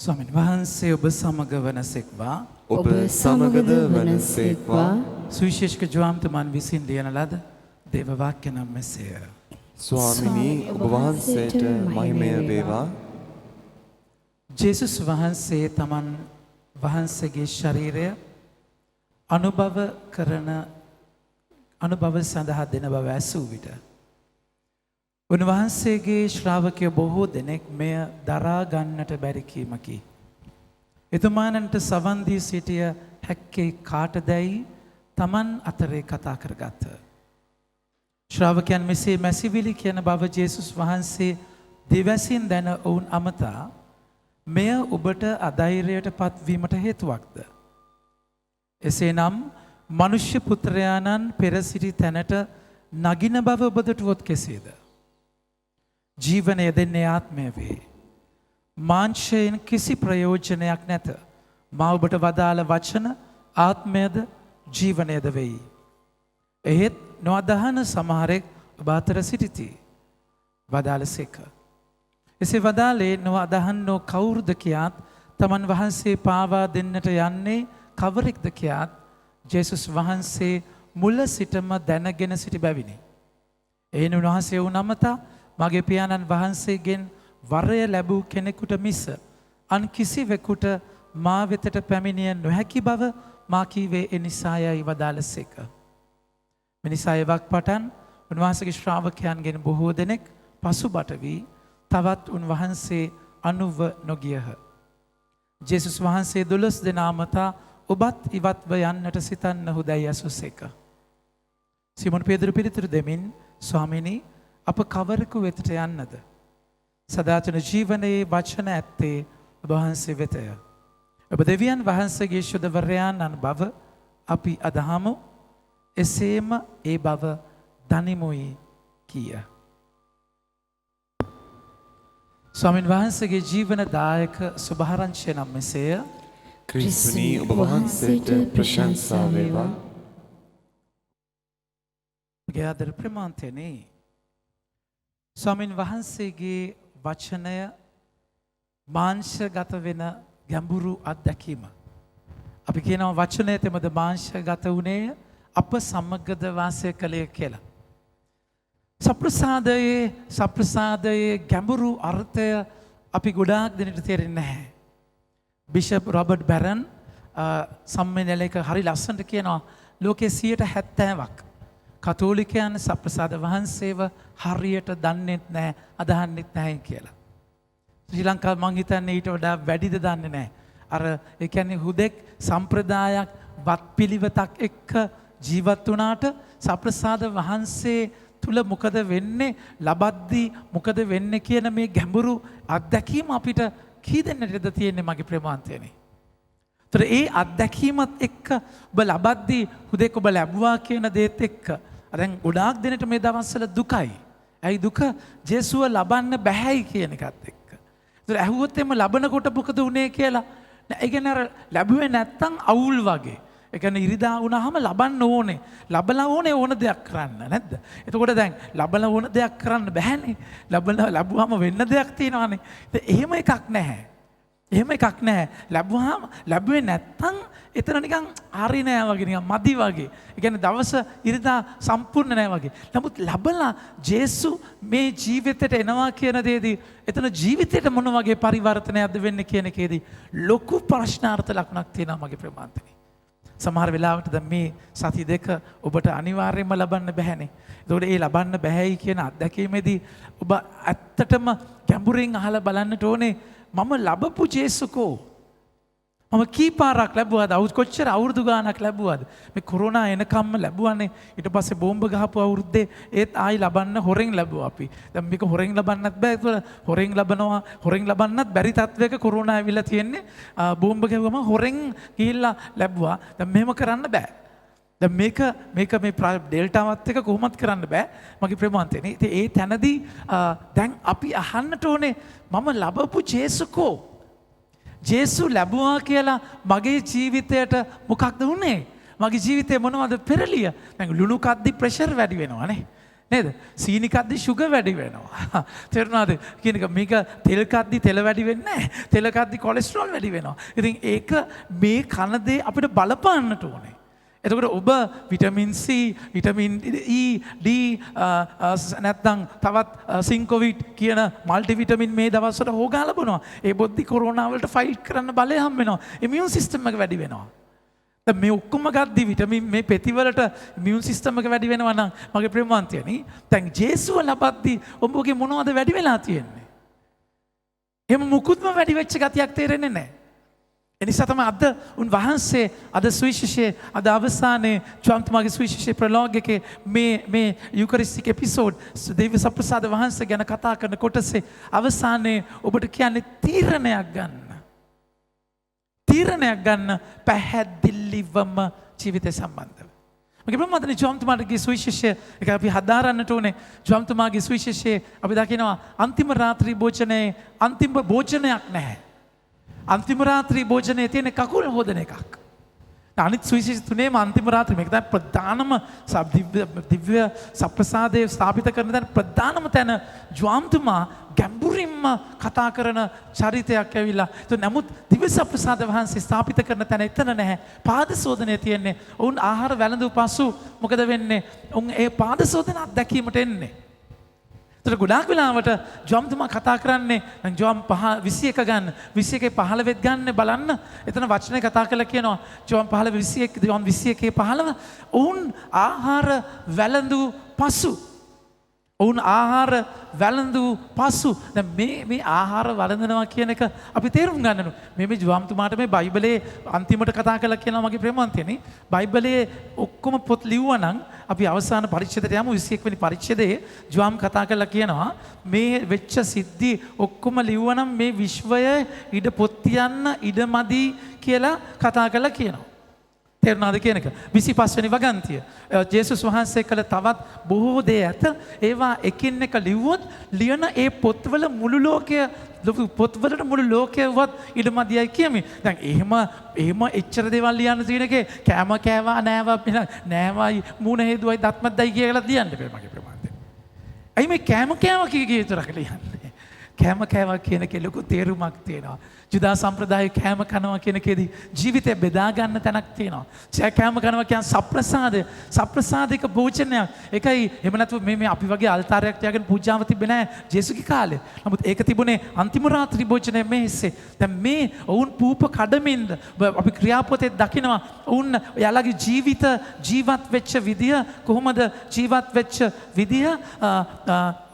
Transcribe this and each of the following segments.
ස්වාමීන් වහන්සේ ඔබ සමග වනසෙක්වා ඔබ සමගද වනසේක්වා. සුවිශේෂක ජෝම්තුමන් විසින් ලියන ලද දේව වාක්‍ය නම් මෙසේය. ස්වාමිනී ඔබ වහන්සේට මහිමය වේවා. ජේසුස් වහන්සේ තමන් වහන්සේගේ ශරීරය අනුභව සඳහා දෙන බව ඇසූ විට උන්වහන්සේගේ ශ්‍රාවකයෝ බොහෝ දෙනෙක් මෙය දරා ගන්නට බැරි කීමකි. එතුමානන්ට සවන් දී සිටිය හැක්කේ කාටදැයි තමන් අතරේ කතා කරගත්ත. ශ්‍රාවකයන් මෙසේ මැසිවිලි කියන බව ජේසුස් වහන්සේ දෙවැසින් දැන ඔවුන් අමතා මෙය ඔබට අධෛර්යයට පත්වීමට හේතුවක්ද. එසේනම් මනුෂ්‍ය පුත්‍රයාණන් පෙර සිටි තැනට නගින බව ඔබ දුටුවොත් කෙසේද? ජීවනය දෙන්නේ ආත්මය වේ. මාංශයෙන් කිසි ප්‍රයෝජනයක් නැත. මා ඔබට වදාළ වචන ආත්මයද ජීවනයද වෙයි. එහෙත් නොඅදහන සමහරෙක් ඔබ අතර සිටිති. වදාළසේක. එසේ වදාළේ නොඅදහන්නෝ කවුරුද කියාත් තමන් වහන්සේ පාවා දෙන්නට යන්නේ කවරෙක්ද කියාත් ජේසුස් වහන්සේ මුල සිටම දැනගෙන සිටි බැවිනි. එයින් උන්වහන්සේ වුණමතා මගේ පියාණන් වහන්සේගෙන් වරය ලැබූ කෙනෙකුට මිස අන් කිසිවෙකුට මා වෙතට පැමිණිය නොහැකි බව මා කීවේ එනිසායයි වදාළසේක. මිනිසා එවක් පටන් උන්වහන්සේගේ ශ්‍රාවකයන්ගෙන් බොහෝ දෙනෙක් පසුබට වී තවත් උන්වහන්සේ අනුව නොගියහ. ජේසුස් වහන්සේ 12 දෙනා මතා ඔබත් ඉවත්ව යන්නට සිතන්නහු දැයි ඇසුසේක. සිමොන් පේදුරු පිළිතුරු දෙමින් ස්වාමීනි අප කවරෙකු වෙතට යන්නද? සදාතන ජීවනයේ වචන ඇත්තේ ඔබ වහන්සේ වෙතය. ඔබ දෙවියන් වහන්සේගේ ශුද්ධවරයාණන් බව අපි අදහමු. එසේම ඒ බව දනිමුයි කීය. ස්වාමීන් වහන්සේගේ ජීවනදායක සුභාරංචිය නම් මෙසේය. ක්‍රිස්තුනී ඔබ වහන්සේට ප්‍රශංසා වේවා. ඔබගේ ආදර ප්‍රමාන්තයනේ ස්වාමීන් වහන්සේගේ වචනය මාංශගත වෙන ගැඹුරු අත්දැකීම. අපි කියනවා වචනය තෙමද මාංශගත වුණේ අප සමගද වාසය කළේ කියලා. සප්‍රසාදයේ ගැඹුරු අර්ථය අපි ගොඩාක් දෙනට තේරෙන්නේ නැහැ. බිෂප් රොබර්ට් බැරන් සම්මේලනයක හරි ලස්සනට කියනවා ලෝකයේ 70%ක් කතෝලිකයන් සප්‍රසාද වහන්සේව හරියට දන්නෙත් නැහැ, අදහන්නෙත් නැහැ කියලා. ශ්‍රී ලංකාව මං හිතන්නේ ඊට වඩා වැඩිද දන්නේ නැහැ. අර ඒ කියන්නේ හුදෙක් සම්ප්‍රදායක් වත්පිළිවෙතක් එක්ක ජීවත් වුණාට සප්‍රසාද වහන්සේ තුල මොකද වෙන්නේ, ලබද්දී මොකද වෙන්නේ කියන මේ ගැඹුරු අත්දැකීම අපිට කී දෙනෙක්ද තියෙන්නේ මගේ ප්‍රේමාන්තයනේ. ඒතර ඒ අත්දැකීමත් එක්ක ඔබ ලබද්දී හුදෙක් ඔබ ලැබුවා කියන දේත් එක්ක දැන් ගොඩාක් දෙනෙට මේ දවස්වල දුකයි. ඇයි දුක? ජේසුව ලබන්න බැහැයි කියන එකත් එක්ක. ඒතර ඇහුවොත් එම ලබනකොට මොකද උනේ කියලා. ඒ කියන්නේ අර ලැබුවේ නැත්තම් අවුල් වගේ. ඒ කියන්නේ ඉරිදා වුණාම ලබන්න ඕනේ. ලබලා ඕනේ ඕන දෙයක් කරන්න නැද්ද? එතකොට දැන් ලබලා ඕන දෙයක් කරන්න බැහැනේ. ලැබුවාම වෙන්න දෙයක් තියෙනවානේ. එහෙම එකක් නැහැ. එහෙම එකක් නැහැ. ලැබුවේ නැත්තම් එතන නිකන් හරි නෑ වගේ, නිකන් මදි වගේ. ඒ කියන්නේ දවස ඉරිදා සම්පූර්ණ නෑ වගේ. නමුත් ලබලා ජේසු මේ ජීවිතයට එනවා කියන දේදී එතන ජීවිතේට මොන වගේ පරිවර්තනයක්ද වෙන්නේ කියන එකේදී ලොකු ප්‍රශ්නාර්ථ ලකුණක් තියෙනවා මගේ ප්‍රමාන්තනේ. සමහර වෙලාවට දැන් මේ සති දෙක ඔබට අනිවාර්යයෙන්ම ලබන්න බැහැනේ. ඒතකොට ඒ ලබන්න බැහැයි කියන අත්දැකීමේදී ඔබ ඇත්තටම ගැඹුරින් අහලා බලන්නට ඕනේ මම ලබපු ජේසුකෝ. මම කී පාරක් ලැබුවද? කොච්චර අවුරුදු ගාණක් ලැබුවද? මේ කොරෝනා එනකම්ම ලැබුවානේ. ඊට පස්සේ බෝම්බ ගහපු අවුරුද්දේ ඒත් ආයි ලබන්න හොරෙන් ලැබුවා අපි. දැන් මේක හොරෙන් ලබන්නත් බෑ. ඒක හොරෙන් ලබන්නත් බැරි තත්වයක කොරෝනා ඇවිල්ලා තියෙන්නේ. බෝම්බ ගැහුවම හොරෙන් ගිහිල්ලා ලැබුවා. දැන් මෙහෙම කරන්න බෑ. දැන් මේක මේ ඩෙල්ටාවත් එක කොහොමත් කරන්න බෑ මගේ ප්‍රේමාන්තනේ. ඉතින් ඒ තැනදී දැන් අපි අහන්නට ඕනේ මම ලබපු ජේසුකෝ. ජේසු ලැබුවා කියලා මගේ ජීවිතයට මොකක්ද වුනේ? මගේ ජීවිතේ මොනවද පෙරලිය? දැන් ලුණු කද්දි ප්‍රෙෂර් වැඩි වෙනවානේ. නේද? සීනි කද්දි ෂුගර් වැඩි වෙනවා. තේරුණාද? කියන එක මේක තෙල් කද්දි තෙල වැඩි වෙන්නේ නැහැ. තෙල කද්දි කොලෙස්ටරෝල් වැඩි වෙනවා. ඉතින් ඒක මේ කන දේ අපිට බලපාන්නට ඕනේ. එතකොට ඔබ vitamin C, vitamin E, D නැත්නම් තවත් සින්කොවිට් කියන මල්ටි විටමින් මේ දවස්වල හොගාලා බොනවා. ඒ බොද්දි කොරෝනා වලට ෆයිට් කරන්න බලය හම් වෙනවා. ඉමුන් සිස්ටම් එක වැඩි වෙනවා. මේ ඔක්කොම ගද්දි විටමින් මේ පෙතිවලට ඉමුන් සිස්ටම් එක වැඩි වෙනවා නම් මගේ ප්‍රේමවන්තයනි දැන් ජේසුව ලබද්දි ඔබගේ මොනවද වැඩි වෙලා තියෙන්නේ? එහෙම මුකුත්ම වැඩි වෙච්ච ගතියක් තේරෙන්නේ නැහැ. එනිසා තමයි අද උන්වහන්සේ අද සුවිශේෂයේ අද අවසානයේ ජොන්තුමාගේ සුවිශේෂයේ ප්‍රලෝග් එකේ මේ යුකරිස්ටික් එපිසෝඩ් දේව සප්‍රසාද වහන්සේ ගැන කතා කරන කොටසේ අවසානයේ ඔබට කියන්නේ තීරණයක් ගන්න පැහැදිලිවම ජීවිතය සම්බන්ධව. මගේ ප්‍රමාදනේ ජොන්තුමාගේ සුවිශේෂය ඒක අපි හදාරන්නට ඕනේ. ජොන්තුමාගේ සුවිශේෂයේ අපි දකිනවා අන්තිම රාත්‍රී භෝජනයේ අන්තිම භෝජනයක් නැහැ. අන්තිම රාත්‍රී භෝජනයේ තියෙන කකුල් හොදන එකක්. අනිත් සුවිශේෂ තුනේම අන්තිම රාත්‍රී මේක තමයි ප්‍රධානම දිව්‍ය සප්‍රසාදයේ ස්ථාපිත කරන තැන ප්‍රධානම තැන ජොන්තුමා ගැඹුරින්ම කතා කරන චරිතයක් ඇවිල්ලා. නමුත් දිව්‍ය සප්‍රසාද වහන්සේ ස්ථාපිත කරන තැන එතන නැහැ. පාද සෝදනය තියෙන්නේ. ඔවුන් ආහාර වැළඳු පසු මොකද වෙන්නේ? ඔවුන් ඒ පාද සෝදන අත්දැකීමට එන්නේ. තර ගොඩාක් වෙලාවට ජොම්තුමා කතා කරන්නේ ජොම් 21 ගන්න 21 15 ගන්න බලන්න එතන වචනේ කතා කරලා කියනවා ජොම් 15 21 ජොම් 21 15 ඔවුන් ආහාර වැළඳු පසු දැන් මේ ආහාර වළඳනවා කියන එක අපි තේරුම් ගන්න ඕනේ. මේ ජොම්තුමාට මේ බයිබලයේ අන්තිමට කතා කරලා කියනවා මගේ ප්‍රේමවන්තයනි බයිබලයේ ඔක්කොම පොත් ලිව්වා නම් අපි අවසාන පරිච්ඡේදයට යමු 21 වෙනි පරිච්ඡේදයේ ජොම් කතා කරලා කියනවා මේ වෙච්ච සිද්ධි ඔක්කොම ලිව්වා නම් මේ විශ්වය ඉඩ පොත් තියන්න ඉඩමදි කියලා කතා කරලා කියනවා. තේරුණාද කියන එක? 25 වෙනි වගන්තිය. ජේසුස් වහන්සේ කළ තවත් බොහෝ දේ ඇත. ඒවා එකින් එක ලිව්වොත් ලියන ඒ පොත්වල මුළු ලෝකයවත් ඉඩමදියයි කියමි. දැන් එහෙම එච්චර දේවල් ලියන්න තියෙන එකේ කෑම කෑවා නෑවයි මූණ හේදුවයි දත්මත්දයි කියලා ලියන්න බෑ මගේ ප්‍රමාණයට. ඇයි මේ කෑම කෑවා කිය විතරක් ලියන්නේ? කෑම කෑවා කියන එකේ ලොකු තේරුමක් තියෙනවා. ජුදා සම්ප්‍රදායේ කෑම කනවා කියන එකේදී ජීවිතය බෙදා ගන්න තැනක් තියෙනවා. කෑම කනවා කියන්නේ සප්‍රසාදික භෝජනයක්. ඒකයි එහෙම නැතුව මේ අපි වගේ අල්තාරයක් තියාගෙන පූජාව තිබෙන්නේ නැහැ ජේසුගේ කාලේ. නමුත් ඒක තිබුණේ අන්තිම රාත්‍රී භෝජනයේ මේසේ. දැන් මේ ඔවුන් පූප කඩමින් අපි ක්‍රියාපොතේ දකිනවා ඔවුන් එයාලගේ ජීවත් වෙච්ච විදිය කොහොමද ජීවත් වෙච්ච විදිය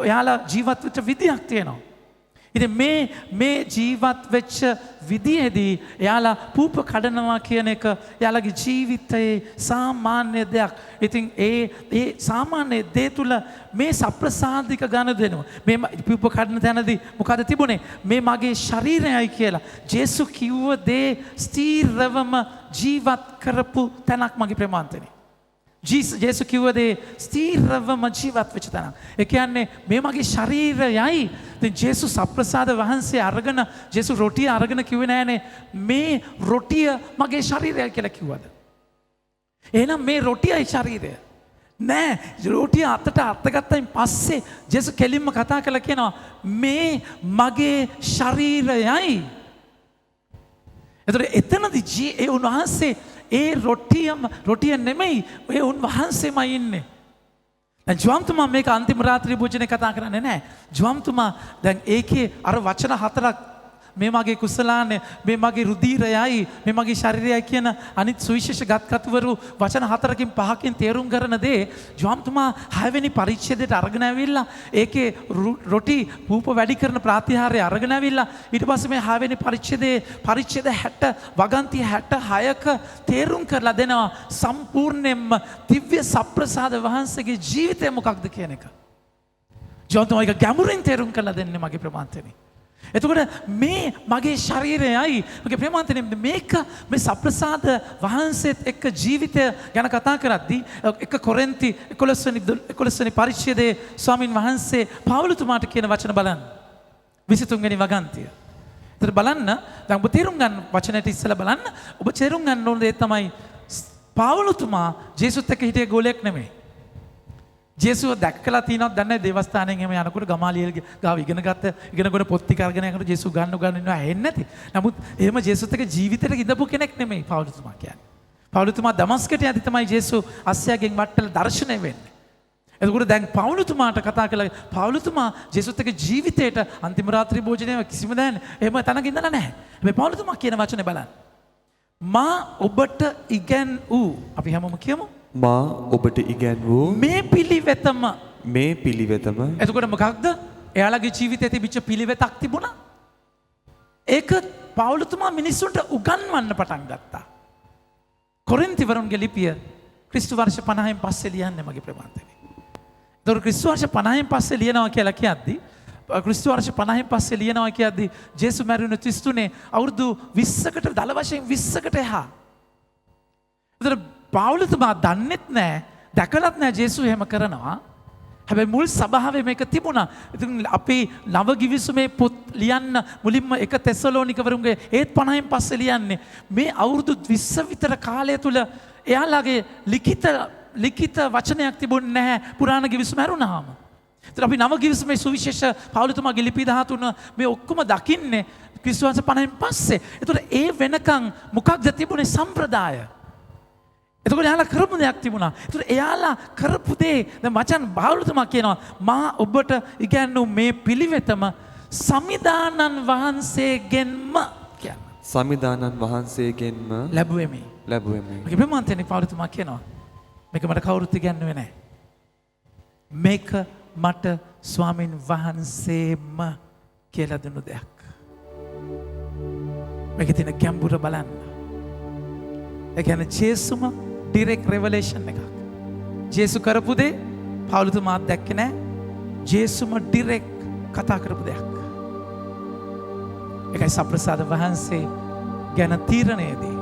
එයාලා ජීවත් වෙච්ච විදියක් තියෙනවා. ඉතින් මේ ජීවත් වෙච්ච විදියේදී එයාලා පූප කඩනවා කියන එක එයාලගේ ජීවිතයේ සාමාන්‍ය දෙයක්. ඉතින් ඒ සාමාන්‍ය දේ තුල මේ සප්‍රසාදික ගනුදෙනුව මේ පූප කඩන තැනදී මොකද තිබුණේ? මේ මගේ ශරීරයයි කියලා ජේසු කිව්ව දේ ස්ථීරවම ජීවත් කරපු තැනක් මගේ ප්‍රේමවන්තනි. ජේසු කිව්ව දේ ස්ථීරවම ජීවත් වෙච්ච තැනක්. ඒ කියන්නේ මේ මගේ ශරීරයයි. ඉතින් ජේසු සප්‍රසාද වහන්සේ අරගෙන ජේසු රොටිය අරගෙන කිව්වේ නෑනේ මේ රොටිය මගේ ශරීරයයි කියලා කිව්වද? එහෙනම් මේ රොටියයි ශරීරය. නෑ රොටිය අතට අතගත්තයින් පස්සේ ජේසු කෙලින්ම කතා කරලා කියනවා මේ මගේ ශරීරයයි. එතකොට එතනදී ඒ උන්වහන්සේ ඒ රොටිය නෙමෙයි ඒ උන්වහන්සේමයි ඉන්නේ. ජොම්තුමා මේක අන්තිම රාත්‍රී භෝජනේ කතා කරන්නේ නැහැ. ජොම්තුමා දැන් ඒකේ අර වචන හතරක් මේ මගේ කුසලානේ මේ මගේ රුධිරයයි මේ මගේ ශරීරයයි කියන අනිත් සුවිශේෂ ගත්කතුවරු වචන හතරකින් පහකින් තේරුම් කරන දේ ජොම්තුමා 6 වෙනි පරිච්ඡේදයට අරගෙන ඇවිල්ලා ඒකේ රොටි පූප වැඩි කරන ප්‍රාතිහාර්ය අරගෙන ඇවිල්ලා ඊට පස්සේ මේ 6 වෙනි පරිච්ඡේද 60 වගන්ති 66ක තේරුම් කරලා දෙනවා සම්පූර්ණයෙන්ම දිව්‍ය සප්‍රසාද වහන්සේගේ ජීවිතය මොකක්ද කියන එක. ජොම්තුමා ඒක ගැඹුරින් තේරුම් කරලා දෙන්නේ මගේ ප්‍රමාන්තනේ. එතකොට මේ මගේ ශරීරයයි මගේ ප්‍රේමවන්තනි මේක මේ සප්‍රසාද වහන්සේත් එක්ක ජීවිතය ගැන කතා කරද්දී 1 කොරින්ති 11 වෙනි පරිච්ඡේදයේ ස්වාමින් වහන්සේ පවුලතුමාට කියන වචන බලන්න 23 වෙනි වගන්තිය. ඒතර බලන්න දැන් ඔබ තේරුම් ගන්න වචනයට ඉස්සෙල්ලා බලන්න ඔබ තේරුම් ගන්න ඕන දේ තමයි පවුලතුමා ජේසුත් එක්ක හිටිය ගෝලයක් නෙමෙයි. ජේසුව දැක්කලා තියෙනවද දන්නේ දේවස්ථානයෙන් එහෙම යනකොට ගමාලියල් ගාව ඉගෙනකොට පොත් ටික අරගෙන යනකොට ජේසු ගන්න ඉන්නවා ඇහෙන්නේ නැති. නමුත් එහෙම ජේසුත් එක්ක ජීවිතේට ඉඳපු කෙනෙක් නෙමෙයි පවුලතුමා කියන්නේ. පවුලතුමා දමස්කට යද්දි තමයි ජේසු අස්සයාගෙන් වට්ටල දර්ශනය වෙන්නේ. එතකොට දැන් පවුලතුමාට කතා කළා පවුලතුමා ජේසුත් එක්ක ජීවිතේට අන්තිම රාත්‍රී භෝජනයේ කිසිම දැන් එහෙම තනක ඉඳලා නැහැ. හැබැයි පවුලතුමා කියන වචනේ බලන්න. මා ඔබට ඉගැන් වූ අපි හැමෝම කියමු මා ඔබට ඉගැන් වූ මේ පිළිවෙතම මේ පිළිවෙතම එතකොට මොකක්ද? එයාලගේ ජීවිතයේ තිබිච්ච පිළිවෙතක් තිබුණා. ඒක පවුලතුමා මිනිස්සුන්ට උගන්වන්න පටන් ගත්තා. කොරින්තිවරුන්ගේ ලිපිය ක්‍රිස්තු වර්ෂ 50න් පස්සේ ලියන්නේ මගේ ප්‍රමාණතේ. ඒතකොට ක්‍රිස්තු වර්ෂ 50න් පස්සේ ලියනවා කියලා කියද්දි ක්‍රිස්තු වර්ෂ 50න් පස්සේ ලියනවා කියද්දි ජේසු මැරුණ 33 අවුරුදු 20කට දල වශයෙන් 20කට එහා. ඒතකොට පවුලතුමා දන්නෙත් නැහැ දැකලත් නැහැ ජේසු එහෙම කරනවා. හැබැයි මුල් සභාවේ මේක තිබුණා. ඉතින් අපි නව ගිවිසුමේ පොත් ලියන්න මුලින්ම එක තෙසලෝනිකවරුන්ගේ ඒත් 50න් පස්සේ ලියන්නේ මේ අවුරුදු 20 විතර කාලය තුල එයාලගේ ලිඛිත වචනයක් තිබුණේ නැහැ පුරාණ ගිවිසුම හැරුණාම. ඒතර අපි නව ගිවිසුමේ සුවිශේෂ පවුලතුමාගේ ලිපි 13 මේ ඔක්කොම දකින්නේ ක්‍රිස්තු වර්ෂ 50න් පස්සේ. ඒතර ඒ වෙනකන් මොකක්ද තිබුණේ සම්ප්‍රදාය. එතකොට එයාලා කරපු දෙයක් තිබුණා. ඒතර එයාලා කරපු දේ දැන් වචන බාහුලතුමා කියනවා මා ඔබට ඉගැන්වූ මේ පිළිවෙතම සමිදානන් වහන්සේගෙන්ම කියන. සමිදානන් වහන්සේගෙන්ම ලැබුවෙමි. මේක ප්‍රමාණතෙනි බාහුලතුමා කියනවා. මේක මට කවුරුත් ඉගැන්වුවේ නැහැ. මේක මට ස්වාමින් වහන්සේම කියලා දුන්නු දෙයක්. මේකේ තියෙන ගැඹුර බලන්න. ඒ කියන්නේ ජේසුම ඩිරෙක්ට් රෙවලේෂන් එකක්. ජේසු කරපු දේ පවුලතුමාත් දැක්කේ නැහැ. ජේසුම ඩිරෙක්ට් කතා කරපු දෙයක්. ඒකයි සප්‍රසාද වහන්සේ ගැන තීරණයේදී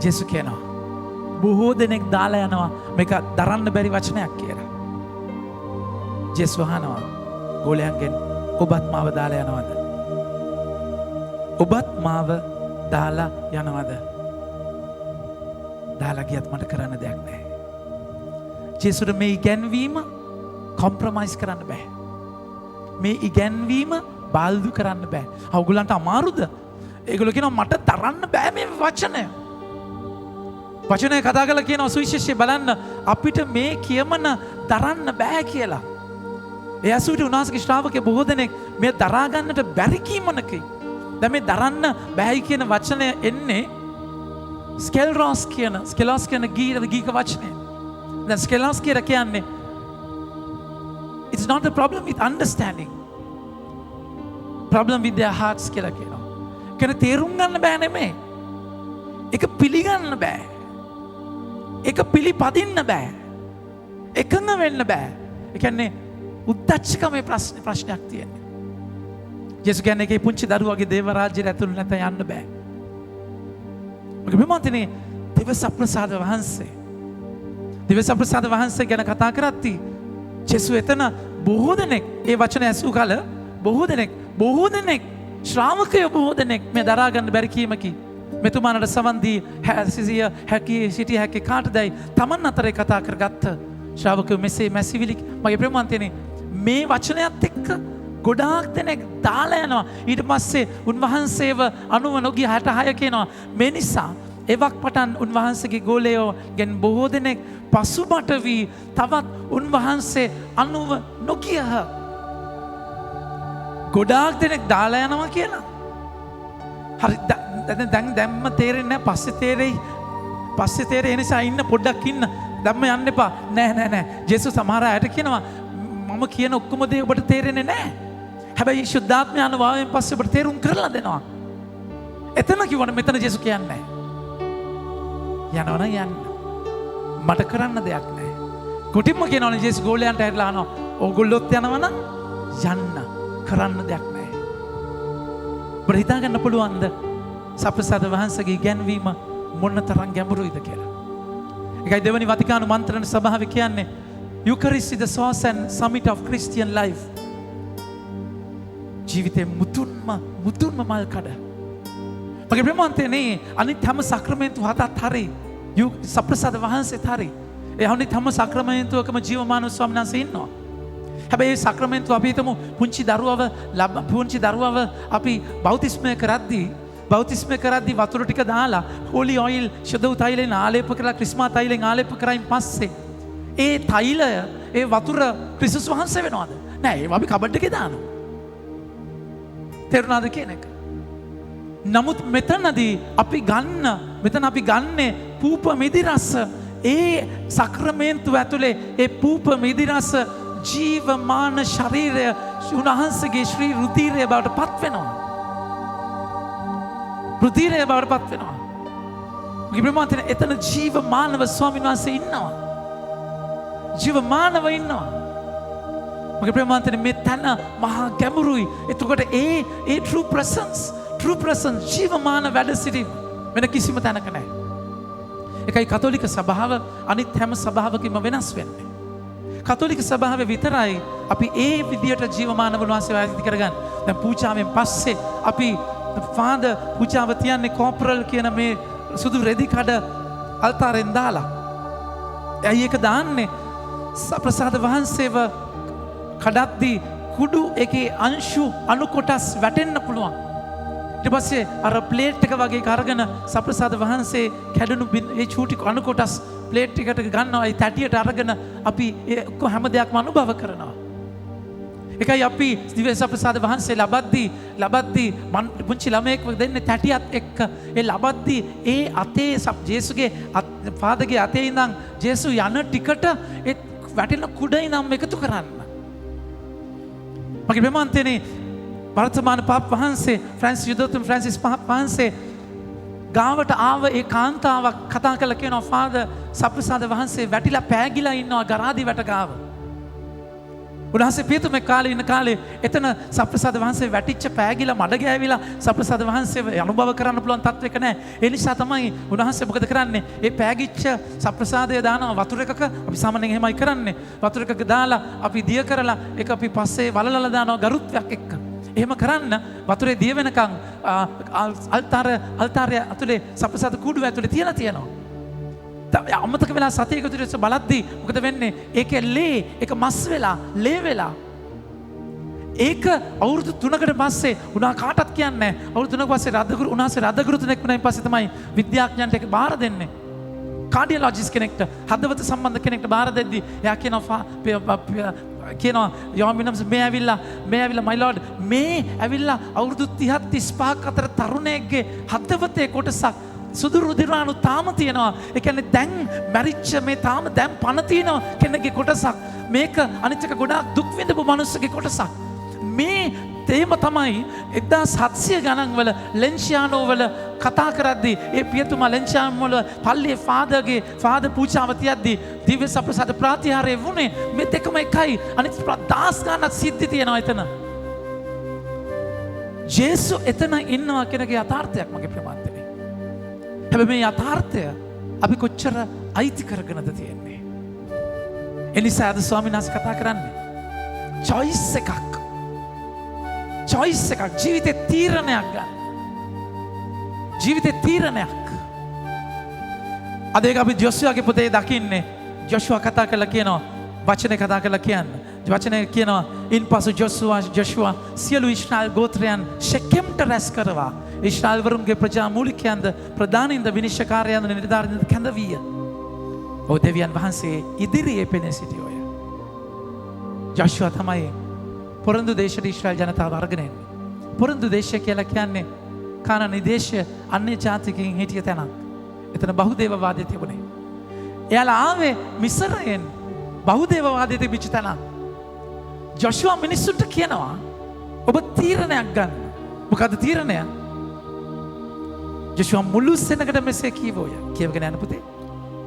ජේසු කියනවා බොහෝ දෙනෙක් දාලා යනවා මේක දරන්න බැරි වචනයක් කියලා. ජේසු අහනවා ගෝලයන්ගෙන් ඔබත් මාව දාලා යනවද? ඔබත් මාව දාලා යනවද? දාලා ගියත් මට කරන්න දෙයක් නැහැ. ජේසුට මේ ඉගැන්වීම කොම්ප්‍රොමයිස් කරන්න බෑ. මේ ඉගැන්වීම බාල්දු කරන්න බෑ. ඔයගොල්ලන්ට අමාරුද? ඒගොල්ලෝ කියනවා මට තරන්න බෑ මේ වචනය. වචනය කතා කරලා කියනවා සුවිශේෂය බලන්න අපිට මේ කියමන දරන්න බෑ කියලා. ඒ අසුවිට උන්වහන්සේගේ ශ්‍රාවකයෝ බොහෝ දෙනෙක් මේ දරා ගන්නට බැරි කීමනකයි. දැන් මේ දරන්න බෑයි කියන වචනය එන්නේ ස්කෙල්රොස් කියන ගීක වචනය. දැන් ස්කෙලොස් කියලා කියන්නේ it's not a problem with understanding. problem with their hearts කියලා කියනවා. කියන්නේ තේරුම් ගන්න බෑ නෙමෙයි. ඒක පිළිගන්න බෑ. ඒක පිළිපදින්න බෑ. එකඟ වෙන්න බෑ. ඒ කියන්නේ උද්දච්චකමේ ප්‍රශ්නයක් තියෙනවා. ජේසුස් කියන්නේ ඒකේ පුංචි දරුවාගේ දේව රාජ්‍යයට ඇතුළු නැත යන්න බෑ. මම දෙවසප්‍රසාද වහන්සේ ගැන කතා කරද්දී ජේසුස් එතන බොහෝ දෙනෙක් ඒ වචන ඇසූ කල බොහෝ දෙනෙක් ශ්‍රාවකයෝ බොහෝ දෙනෙක් මේ දරා ගන්න බැරි කීමකි මෙතුමානට සවන් දී සිටිය හැකි කාටදයි තමන් අතරේ කතා කරගත්ත ශ්‍රාවකයෝ මෙසේ මැසිවිලි මගේ ප්‍රමාන්තයනේ මේ වචනයත් එක්ක ගොඩාක් දෙනෙක් දාලා යනවා. ඊට පස්සේ උන්වහන්සේව අනුව නොගිය 66 කියනවා. මේ නිසා එවක් පටන් උන්වහන්සේගේ ගෝලයෝ ගෙන් බොහෝ දෙනෙක් පසුබට වී තවත් උන්වහන්සේ අනුව නොගියහ. ගොඩාක් දෙනෙක් දාලා යනවා කියලා. හරි දැම්ම තේරෙන්නේ නැහැ. පස්සේ තේරෙයි. ඒ නිසා ඉන්න පොඩ්ඩක් ඉන්න. දැම්ම යන්න එපා. නෑ. ජේසුස් සමහර අයට කියනවා මම කියන ඔක්කොම දේ ඔබට තේරෙන්නේ නැහැ. හැබැයි ශුද්ධාත්මය අනුභවයෙන් පස්සේ ඔබට තේරුම් කරලා දෙනවා. එතන කිව්වනේ මෙතන ජේසුස් කියන්නේ යනවනම් යන්න. මට කරන්න දෙයක් නැහැ. කොටින්ම කියනවනේ ජේසුස් ගෝලයන්ට ඇරලා අහනවා. ඕගොල්ලොත් යනවනම් යන්න. කරන්න දෙයක් නැහැ. ඔබට හිතා ගන්න පුළුවන්ද? සප්‍රසාද වහන්සේගේ ඉගැන්වීම මොන තරම් ගැඹුරුයිද කියලා. ඒකයි දෙවනි වතිකානු මන්ත්‍රණ සභාවේ කියන්නේ Eucharist is the source and summit of Christian life. ජීවිතේ මුතුන්ම මල් කඩ. මගේ ප්‍රමාන්තයනේ අනිත් හැම සක්‍රමෙන්තු හතත් හරි සප්‍රසාද වහන්සේත් හරි. ඒ අනිත් හැම සක්‍රමේන්තුවකම ජීවමාන ස්වාමීන් වහන්සේ ඉන්නවා. හැබැයි ඒ සක්‍රමේන්තුව අපි හිතමු පුංචි දරුවව අපි බෞතිස්මය කරද්දී වතුර ටික දාලා හෝලි ඔයිල් ශුද්ධ තෛලයෙන් ආලේප කරලා ක්‍රිස්මා තෛලයෙන් ආලේප කරයින් පස්සේ ඒ තෛලය ඒ වතුර ක්‍රිස්තුස් වහන්සේ වෙනවද? නෑ, ඒව අපි කබඩ් එකේ දානවා. තේරුණාද කියන එක? නමුත් මෙතනදී අපි ගන්නේ පූප මිදිරස. ඒ සක්‍රමේන්තුව ඇතුලේ ඒ පූප මිදිරස ජීවමාන ශරීරය උන්වහන්සේගේ ශ්‍රී රුධිරය බවට පත් වෙනවා. රුධිරය බවට පත් වෙනවා. ගිබ්‍රමාතන එතන ජීවමානව ස්වාමීන් වහන්සේ ඉන්නවා. ජීවමානව ඉන්නවා. මගේ ප්‍රේමාන්තනේ මේ තන මහා ගැඹුරුයි. එතකොට ඒ true presence ජීවමාන වැඩ සිටින් වෙන කිසිම තැනක නැහැ. ඒකයි කතෝලික සභාව අනිත් හැම සභාවකින්ම වෙනස් වෙන්නේ. කතෝලික සභාවේ විතරයි අපි ඒ විදියට ජීවමානව වාසය වාසිත කරගන්න. දැන් පූජාවෙන් පස්සේ අපි ෆාදර් පූජාව තියන්නේ කෝපරල් කියන මේ සුදු රෙදි කඩ අල්තාරෙන් දාලා. ඇයි ඒක දාන්නේ? සප්‍රසාද වහන්සේව කඩද්දී කුඩු එකේ අංශු අණු කොටස් වැටෙන්න පුළුවන්. ඊට පස්සේ අර ප්ලේට් එක වගේ අරගෙන සප්‍රසාද වහන්සේ කැඩුණු ඒ චූටි අණු කොටස් ප්ලේට් එකට ගන්නවා. ඒ තැටියට අරගෙන අපි ඒ හැම දෙයක්ම අනුභව කරනවා. එකයි අපි දිව්‍ය සප්‍රසාද වහන්සේ ලබද්දී පුංචි ළමයෙක් දෙන්නේ තැටියත් එක්ක ඒ ලබද්දී ඒ අතේ ජේසුගේ ෆාදර්ගේ අතේ ඉඳන් ජේසු යන ටිකට ඒ වැටෙන කුඩයි නම් එකතු කරන්න. මගේ ප්‍රමාන්තනේ වර්තමාන පාප් වහන්සේ ෆ්‍රැන්සිස් පාප් වහන්සේ ගාවට ආව ඒ කාන්තාවක් කතා කළා කියනවා ෆාදර් සප්‍රසාද වහන්සේ වැටිලා පෑගිලා ඉන්නවා ගරාදි වැට ගාව. උන්වහන්සේ පියතුමේ කාලේ ඉන්න කාලේ එතන සප්‍රසාද වහන්සේ වැටිච්ච පෑගිලා මඩ ගෑවිලා සප්‍රසාද වහන්සේ අනුභව කරන්න පුළුවන් තත්වයක නැහැ. ඒ නිසා තමයි උන්වහන්සේ මොකද කරන්නේ? ඒ පෑගිච්ච සප්‍රසාදය දානවා වතුර එකක. අපි සාමාන්‍යයෙන් එහෙමයි කරන්නේ. වතුර එකක දාලා අපි දිය කරලා ඒක අපි පස්සේ වලලලා දානවා ගරුත්වයක් එක්ක. එහෙම කරන්න වතුරේ දිය වෙනකන් අල්තාරය ඇතුලේ සප්‍රසාද කූඩුව ඇතුලේ තියලා තියෙනවා. අමතක වෙලා සතියක විතර බලද්දී මොකද වෙන්නේ? ඒකේ ඒක මස් වෙලා ලේ වෙලා ඒක අවුරුදු 3කට පස්සේ උනා කාටත් කියන්නේ අවුරුදු 3ක පස්සේ රදගුරු කෙනෙක් වුණායින් පස්සේ තමයි විද්‍යාඥයන්ට ඒක බාර දෙන්නේ. කාඩියොලොජිස්ට් කෙනෙක්ට හදවත සම්බන්ධ කෙනෙක්ට බාර දෙද්දී එයා කියනවා යෝමිනම්ස් මේ ඇවිල්ලා මයි ලෝඩ් මේ ඇවිල්ලා අවුරුදු 30 35ක් අතර තරුණයෙක්ගේ හදවතේ කොටසක් සුදු රුධිරාණු තාම තියෙනවා. ඒ කියන්නේ දැන් මැරිච්ච මේ තාම දැන් පණ තියෙන කෙනෙක්ගේ කොටසක්. මේක අනිත් එක ගොඩාක් දුක් විඳපු මිනිස්සුගේ කොටසක්. මේ තේම තමයි 1700 ගණන් වල ලෙන්ෂියානෝ වල කතා කරද්දී ඒ පියතුමා ලෙන්ෂියානෝ වල පල්ලියේ ෆාදර් පූජාව තියද්දී දිව්‍ය සප්‍රසාද ප්‍රාතිහාර්ය වුණේ මේ දෙකම එකයි. අනිත් දාස් ගණනක් සිද්ධි තියෙනවා එතන. ජේසු එතන ඉන්නවා කෙනගේ යථාර්ථයක් මගේ ප්‍රමාන්තේ. හැබැයි මේ යථාර්ථය අපි කොච්චර අයිති කරගෙනද තියෙන්නේ? එනිසා අද ස්වාමීන් වහන්සේ කතා කරන්නේ choice එකක් ජීවිතේ තීරණයක් ගන්න. ජීවිතේ තීරණයක්. අද ඒක අපි ජොෂුවාගේ පොතේ දකින්නේ. ජොෂුවා කතා කරලා කියනවා වචනේ කතා කරලා කියන්නේ. වචනේ කියනවා ඉන්පසු ජොෂුවා සියලු ඊශ්‍රායල් ගෝත්‍රයන් ෂෙකෙම්ට රැස් කරවා ඊශ්‍රායල් වරුන්ගේ ප්‍රජා මූලිකයන්ද ප්‍රධානින්ද විනිශ්චයකාරයන්ද නිලධාරීන්ද කැඳවිය. ඔව් දෙවියන් වහන්සේ ඉදිරියේ පෙනී සිටියෝය. ජොෂුවා තමයි පොරොන්දු දේශයට ඊශ්‍රායල් ජනතාව අරගෙන එන්නේ. පොරොන්දු දේශය කියලා කියන්නේ කානානි දේශය අන්‍ය ජාතිකයින් හිටිය තැනක්. එතන බහුදේවවාදය තිබුණේ. එයාලා ආවේ මිස්රයෙන් බහුදේවවාදය තිබිච්ච තැනක්. ජොෂුවා මිනිස්සුන්ට කියනවා ඔබ තීරණයක් ගන්න. මොකද්ද තීරණය? ජොෂුවා මුළු සෙනඟට මෙසේ කීවෝය. කියවගෙන යන්න පුතේ.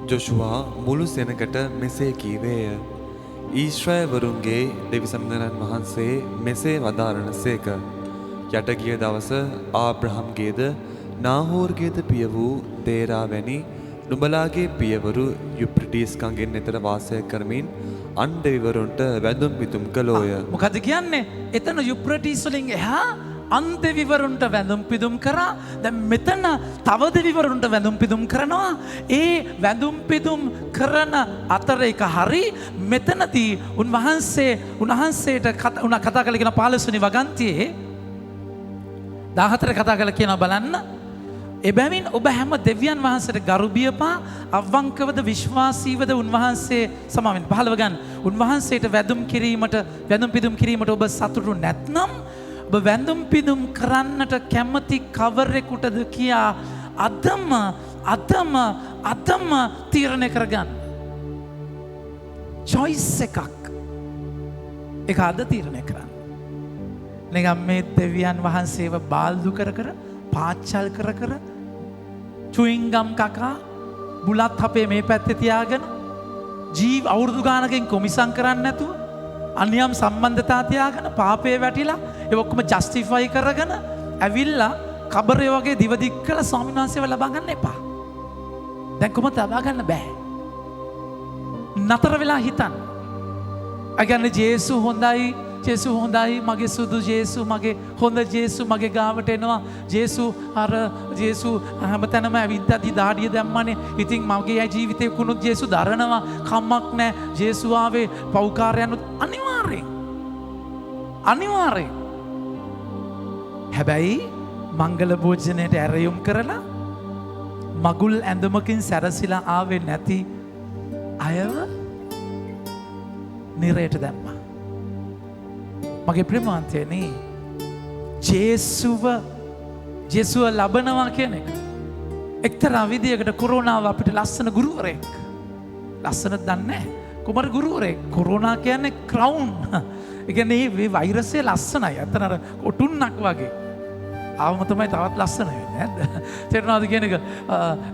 ජොෂුවා මුළු සෙනඟට මෙසේ කීවේය. ඊශ්‍රායල්වරුන්ගේ දෙවි සමිඳුරන් වහන්සේ මෙසේ වදාරනසේක. යට ගිය දවස ආබ්‍රහම්ගේද නාහෝර්ගේද පිය වූ තේරා වැනි නුඹලාගේ පියවරු යුප්‍රටිස් කඟෙන් එතර වාසය කරමින් අන් දෙවිවරුන්ට වැඳුම් පිතුම් කළෝය. මොකද කියන්නේ? එතන යුප්‍රටිස් වලින් එහා අන් දෙවිවරුන්ට වැඳුම් පිදුම් කරා. දැන් මෙතන තව දෙවිවරුන්ට වැඳුම් පිදුම් කරනවා. ඒ වැඳුම් පිදුම් කරන අතර එක හරි මෙතනදී උන්වහන්සේට කතා කළ කියන 15 වෙනි වගන්තියේ 14 කතා කළ කියන බලන්න. එබැවින් ඔබ හැම දෙවියන් වහන්සේට ගරු බියපා අවංකවද විශ්වාසීවද උන්වහන්සේ සමාවෙන් 15 ගන්න. උන්වහන්සේට වැඳුම් පිදුම් කිරීමට ඔබ සතුටු නැත්නම් ඔබ වැඳුම් පිදුම් කරන්නට කැමති කවරෙකුටද කියා අදම තීරණය කරගන්න. choice එකක්. ඒක අද තීරණය කරන්න. නිකම් මේ දෙවියන් වහන්සේව බාල්දු කර පාච්චල් කර චුයින්ගම් කකා බුලත් අපේ මේ පැත්තේ තියාගෙන අවුරුදු ගානකින් කොමිසම් කරන්නේ නැතුව අනියම් සම්බන්ධතා තියාගෙන පාපේ වැටිලා ඒ ඔක්කොම ජස්ටිෆයි කරගෙන ඇවිල්ලා කබරේ වගේ දිවදික් කළ ස්වාමීන් වහන්සේව ලබා ගන්න එපා. දැන් කොහොමද ලබා ගන්න බෑ. නතර වෙලා හිතන්න. අගන්නේ ජේසු හොඳයි මගේ සුදු ජේසු මගේ හොඳ ජේසු මගේ ගාවට එනවා. ජේසු හැමතැනම ඇවිද්දාදී දාඩිය දැම්මනේ. ඉතින් මගේ ජීවිතේ කුණුත් ජේසු දරනවා. කම්මක් නැහැ. ජේසු ආවේ පව්කාරයන් අනිවාර්යෙන්. හැබැයි මංගල භෝජනයට ඇරයුම් කරලා මගුල් ඇඳුමකින් සැරසිලා ආවේ නැති අයව නිරයට දැම්මා. මගේ ප්‍රේමාන්තයනේ ජේසුව ලබනවා කියන එක එක්තරා විදියකට කොරෝනාව අපිට ලස්සන ගුරුවරයෙක් ලස්සන දන්නේ කුමර ගුරුවරයෙක් කොරෝනා කියන්නේ ක්‍රවුන් ඒ කියන්නේ මේ වෛරසය ලස්සනයි අතන අර ඔටුන්නක් වගේ ආවම තමයි තවත් ලස්සන වෙන්නේ නේද තේරෙනවද කියන එක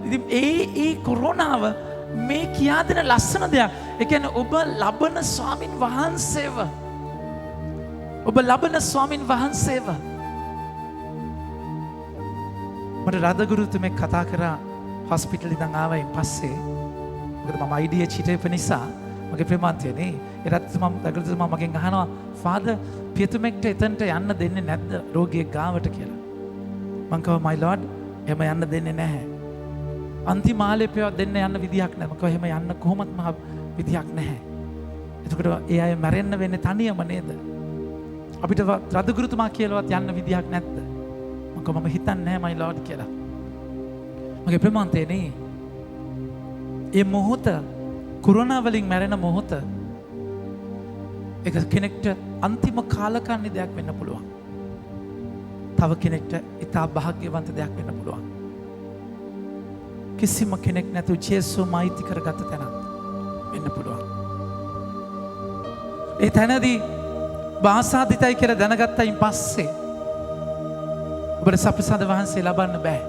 ඉතින් ඒ කොරෝනාව මේ කියා දෙන ලස්සන දෙයක් ඒ කියන්නේ ඔබ ලබන ස්වාමින් වහන්සේව මට රදගුරුතුමෙක් කතා කරා හොස්පිටල් ඉඳන් ආවයින් පස්සේ මොකද මම අයිඩියා චීටේප නිසා මගේ ප්‍රේමාන්තයනේ ඒ රදගුරුතුමා මගෙන් අහනවා ෆාදර් පියතුමෙක්ට එතනට යන්න දෙන්නේ නැද්ද රෝගියෙක් ගාවට කියලා මං කිව්වා මයි ලෝඩ් එහෙම යන්න දෙන්නේ නැහැ අන්තිම ආලේපය දෙන්න යන්න විදියක් නැහැ මම කිව්වා එහෙම යන්න කොහොමත් මහ විදියක් නැහැ එතකොට ඒ අය මැරෙන්න වෙන්නේ තනියම නේද අපිට රදගුරුතුමා කියලාවත් යන්න විදියක් නැද්ද මම හිතන්නේ නැහැ මයි ලෝඩ් කියලා මගේ ප්‍රේමාන්තයනේ ඒ මොහොත කොරෝනා වලින් මැරෙන මොහොත ඒක කෙනෙක්ට අන්තිම කාලකන්ණි දෙයක් වෙන්න පුළුවන් තව කෙනෙක්ට ඉතා භාග්‍යවන්ත දෙයක් වෙන්න පුළුවන් කිසිම කෙනෙක් නැතුව ජේසු මෛත්‍රි කරගත තැනක් වෙන්න පුළුවන් ඒ තැනදී වාසාදිතයි කියලා දැනගත්තයින් පස්සේ ඔබට සප්‍රසාද වහන්සේ ලබන්න බෑ.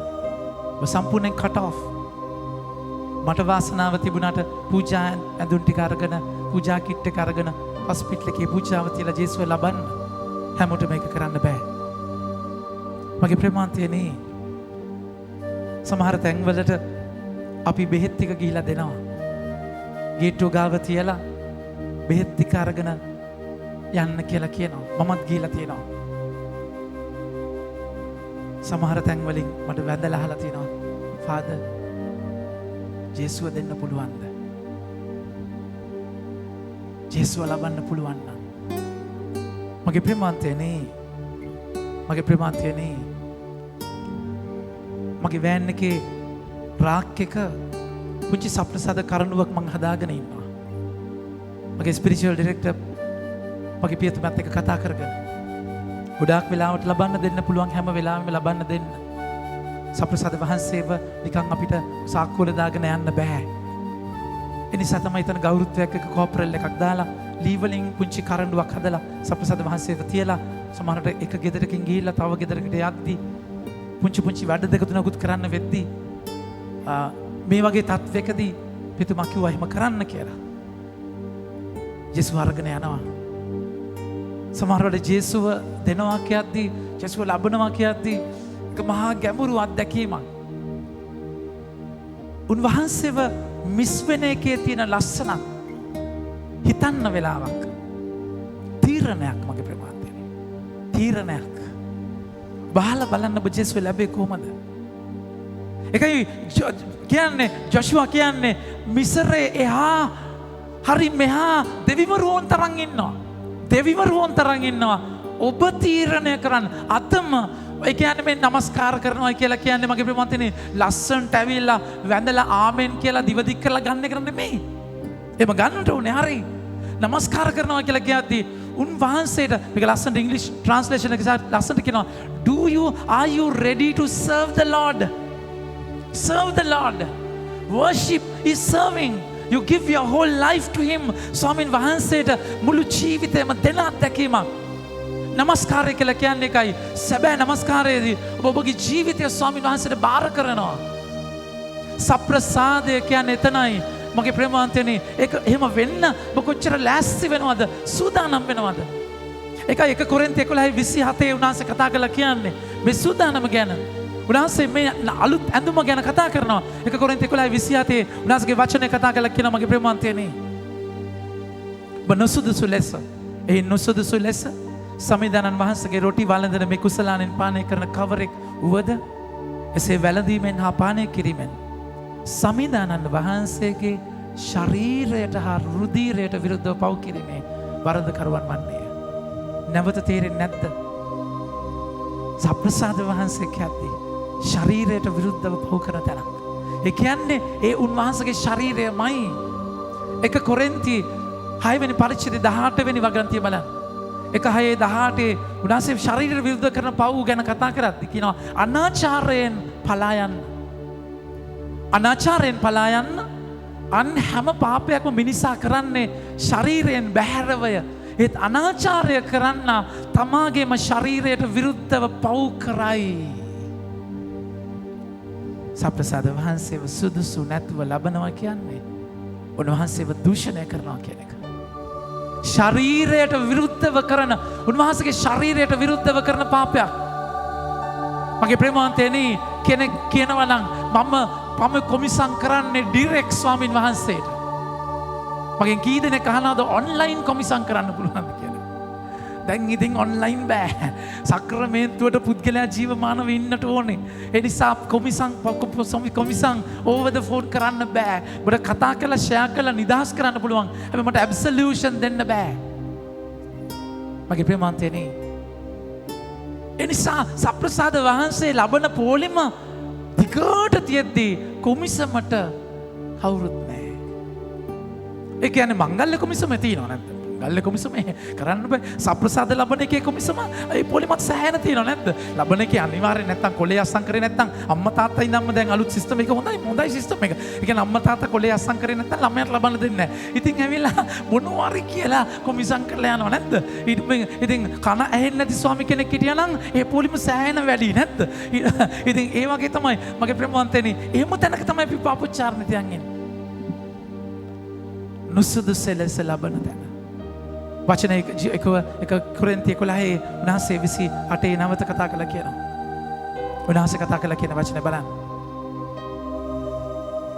ඔබ සම්පූර්ණයෙන් cut off. මට වාසනාව තිබුණාට පූජා ඇඳුම් ටික අරගෙන පූජා කිට් එක අරගෙන හොස්පිටල් එකේ පූජාව තියලා ජේසුව ලබන්න හැමෝටම මේක කරන්න බෑ. මගේ ප්‍රේමාන්තයනේ සමහර තැන්වලට අපි බෙහෙත් ටික ගිහිලා දෙනවා. ගේට්ටුව ගාව තියලා බෙහෙත් ටික අරගෙන යන්න කියලා කියනවා. මමත් ගිහිලා තියෙනවා. සමහර තැන්වලින් මට වැඳලා අහලා තියෙනවා. ෆාදර් ජේසුව දෙන්න පුළුවන්ද? ජේසුව ලබන්න පුළුවන් නම් මගේ ප්‍රේමාන්තයනේ මගේ වෑන් එකේ රාක් එක පුංචි සප්‍රසාද කරඬුවක් මං හදාගෙන ඉන්නවා. මගේ ස්පිරිචුවල් ඩිරෙක්ටර් මගේ පියතුමත් එක්ක කතා කරගෙන ගොඩාක් වෙලාවට ලබන්න දෙන්න පුළුවන් හැම වෙලාවෙම ලබන්න දෙන්න. සප්‍රසාද වහන්සේව නිකන් අපිට සාක්කුවල දාගෙන යන්න බෑ. ඒ නිසා තමයි එතන ගෞරවත්වයක් එක කෝපරල් එකක් දාලා ලී වලින් පුංචි කරඬුවක් හදලා සප්‍රසාද වහන්සේව තියලා සමහරට එක ගෙදරකින් ගිහිල්ලා තව ගෙදරකට යද්දී පුංචි වැඩ දෙක තුනකුත් කරන්න වෙද්දී මේ වගේ තත්වයකදී පිතුමා කිව්වා එහෙම කරන්න කියලා. ජේසුව අරගෙන යනවා. සමහරවිට ජේසුව දෙනවා කියද්දී ජේසුව ලබනවා කියද්දී ඒක මහා ගැඹුරු අත්දැකීමක්. උන්වහන්සේව මිස් වෙන එකේ තියෙන ලස්සනක් හිතන්න වෙලාවක්. තීරණයක් මගේ ප්‍රමාණය. තීරණයක්. බහලා බලන්න ඔබ ජේසුව ලැබේ කොහමද? ඒකයි කියන්නේ ජොෂුවා කියන්නේ මිසරේ එහා හරි මෙහා දෙවිවරුන් තරම් ඉන්නවා. දෙවිවරුන් තරම් ඉන්නවා. ඔබ තීරණය කරන්න අතම ඒ කියන්නේ මේ නමස්කාර කරනවා කියලා කියන්නේ මගේ ප්‍රේමවන්තනේ ලස්සනට ඇවිල්ලා වැඳලා ආමෙන් කියලා දිවදික් කරලා ගන්න එක නෙමෙයි. එහෙම ගන්නට ඕනේ හරි. නමස්කාර කරනවා කියලා කියද්දී උන්වහන්සේට මේක ලස්සනට ඉංග්‍රීසි ට්‍රාන්ස්ලේෂන් එකේ ලස්සනට කියනවා are you ready to serve the Lord? Serve the Lord. Worship is serving. You give your whole life to him. ස්වාමීන් වහන්සේට මුළු ජීවිතේම දෙන අත්දැකීමක්. නමස්කාරය කියලා කියන්නේ එකයි. සැබෑ නමස්කාරයේදී ඔබ ඔබගේ ජීවිතය ස්වාමීන් වහන්සේට බාර කරනවා. සප්‍රසාදය කියන්නේ එතනයි. මගේ ප්‍රේමවන්තයනි ඒක එහෙම වෙන්න ඔබ කොච්චර ලෑස්ති වෙනවද? සූදානම් වෙනවද? ඒකයි 1 කොරින්ති 11:27 උන්වහන්සේ කතා කරලා කියන්නේ මේ සූදානම ගැන. උන්වහන්සේ මේ අලුත් ඇඳුම ගැන කතා කරනවා. 1 කොරින්ති 11:27 උන්වහන්සේගේ වචනේ කතා කරලා කියනවා මගේ ප්‍රේමවන්තයනි. ඔබ නුසුදුසු ලෙස නුසුදුසු ලෙස සමිදානන් වහන්සේගේ රොටි වළඳන මේ කුසලානෙන් පානය කරන කවරෙක් වුවද එසේ වැළඳීමෙන් හා පානය කිරීමෙන් සමිදානන් වහන්සේගේ ශරීරයට හා රුධිරයට විරුද්ධව පව් කිරීමේ වරදකරුවන් වන්නේය. නැවත තේරෙන්නේ නැද්ද? සප්‍රසාද වහන්සේ කියද්දී ශරීරයට විරුද්ධව පව් කරන තැනක්. ඒ කියන්නේ ඒ උන්වහන්සේගේ ශරීරයමයි. 1 කොරින්ති 6 වෙනි පරිච්ඡේදයේ 18 වෙනි වගන්තිය බලන්න. 1:6-18 උන්වහන්සේ ශරීරයට විරුද්ධ කරන පව් ගැන කතා කරද්දී කියනවා අනාචාරයෙන් පලා යන්න. අනාචාරයෙන් පලා යන්න. අන් හැම පාපයක්ම මිනිසා කරන්නේ ශරීරයෙන් බැහැරවය. ඒත් අනාචාරය කරන්න තමාගේම ශරීරයට විරුද්ධව පව් කරයි. සප්‍රසාද වහන්සේව සුදුසු නැතුව ලබනවා කියන්නේ උන්වහන්සේව දූෂණය කරනවා කියන එක. ශරීරයට විරුද්ධව කරන උන්වහන්සේගේ ශරීරයට විරුද්ධව කරන පාපයක්. මගේ ප්‍රේමවන්තයනි කෙනෙක් කියනවා නම් මම කොමිසම් කරන්නේ ඩිරෙක්ට් ස්වාමින් වහන්සේට. මගෙන් කී දෙනෙක් අහනවද ඔන්ලයින් කොමිසම් කරන්න පුළුවන්ද කියලා? දැන් ඉතින් ඔන්ලයින් බෑ. සක්‍රමේන්තුවට පුද්ගලයා ජීවමානව ඉන්නට ඕනේ. ඒ නිසා කොමිසම් ඕවර් ද ෆෝන් කරන්න බෑ. ඔබට කතා කරලා ෂෙයා කරලා නිදහස් කරන්න පුළුවන්. හැබැයි මට ඇබ්සලියුෂන් දෙන්න බෑ. මගේ ප්‍රේමවන්තයනි ඒ නිසා සප්‍රසාද වහන්සේ ලබන පොලිම දිගට තියෙද්දී කොමිසමට කවුරුත් නැහැ. ඒ කියන්නේ මංගල්‍ය කොමිසම තියෙනව නැද්ද? මංගල්‍ය කොමිසම කරන්න බෑ. සප්‍රසාද ලබන එකේ කොමිසම ඒ පොලිමත් සෑහෙන තියෙනව නැද්ද? ලබන එකේ අනිවාර්යෙන් නැත්තම් කොලේ අස්සම් කරේ නැත්තම් අම්මා තාත්තා ඉඳන්ම දැන් අලුත් සිස්ටම් එක හොඳයි සිස්ටම් එක. ඒ කියන්නේ අම්මා තාත්තා කොලේ අස්සම් කරේ නැත්තම් ළමයාට ලබන්න දෙන්නේ නැහැ. ඉතින් ඇවිල්ලා මොනවාරි කියලා කොමිසම් කරලා යනවා නැද්ද? ඉතින් කන ඇහෙන්නේ නැති ස්වාමි කෙනෙක් හිටියා නම් ඒ පොලිම සෑහෙන වැඩි නැද්ද? ඉතින් ඒ වගේ තමයි මගේ ප්‍රේමවන්තයනි. එහෙම තැනක තමයි අපි පාපොච්චාරණය තියන්නේ. නුසුදුසු ලෙස ලබන තැන. වචන 1 කොරින්ති 11 උන්වහන්සේ 28 නැවත කතා කළා කියනවා. උන්වහන්සේ කතා කළා කියන වචනේ බලන්න.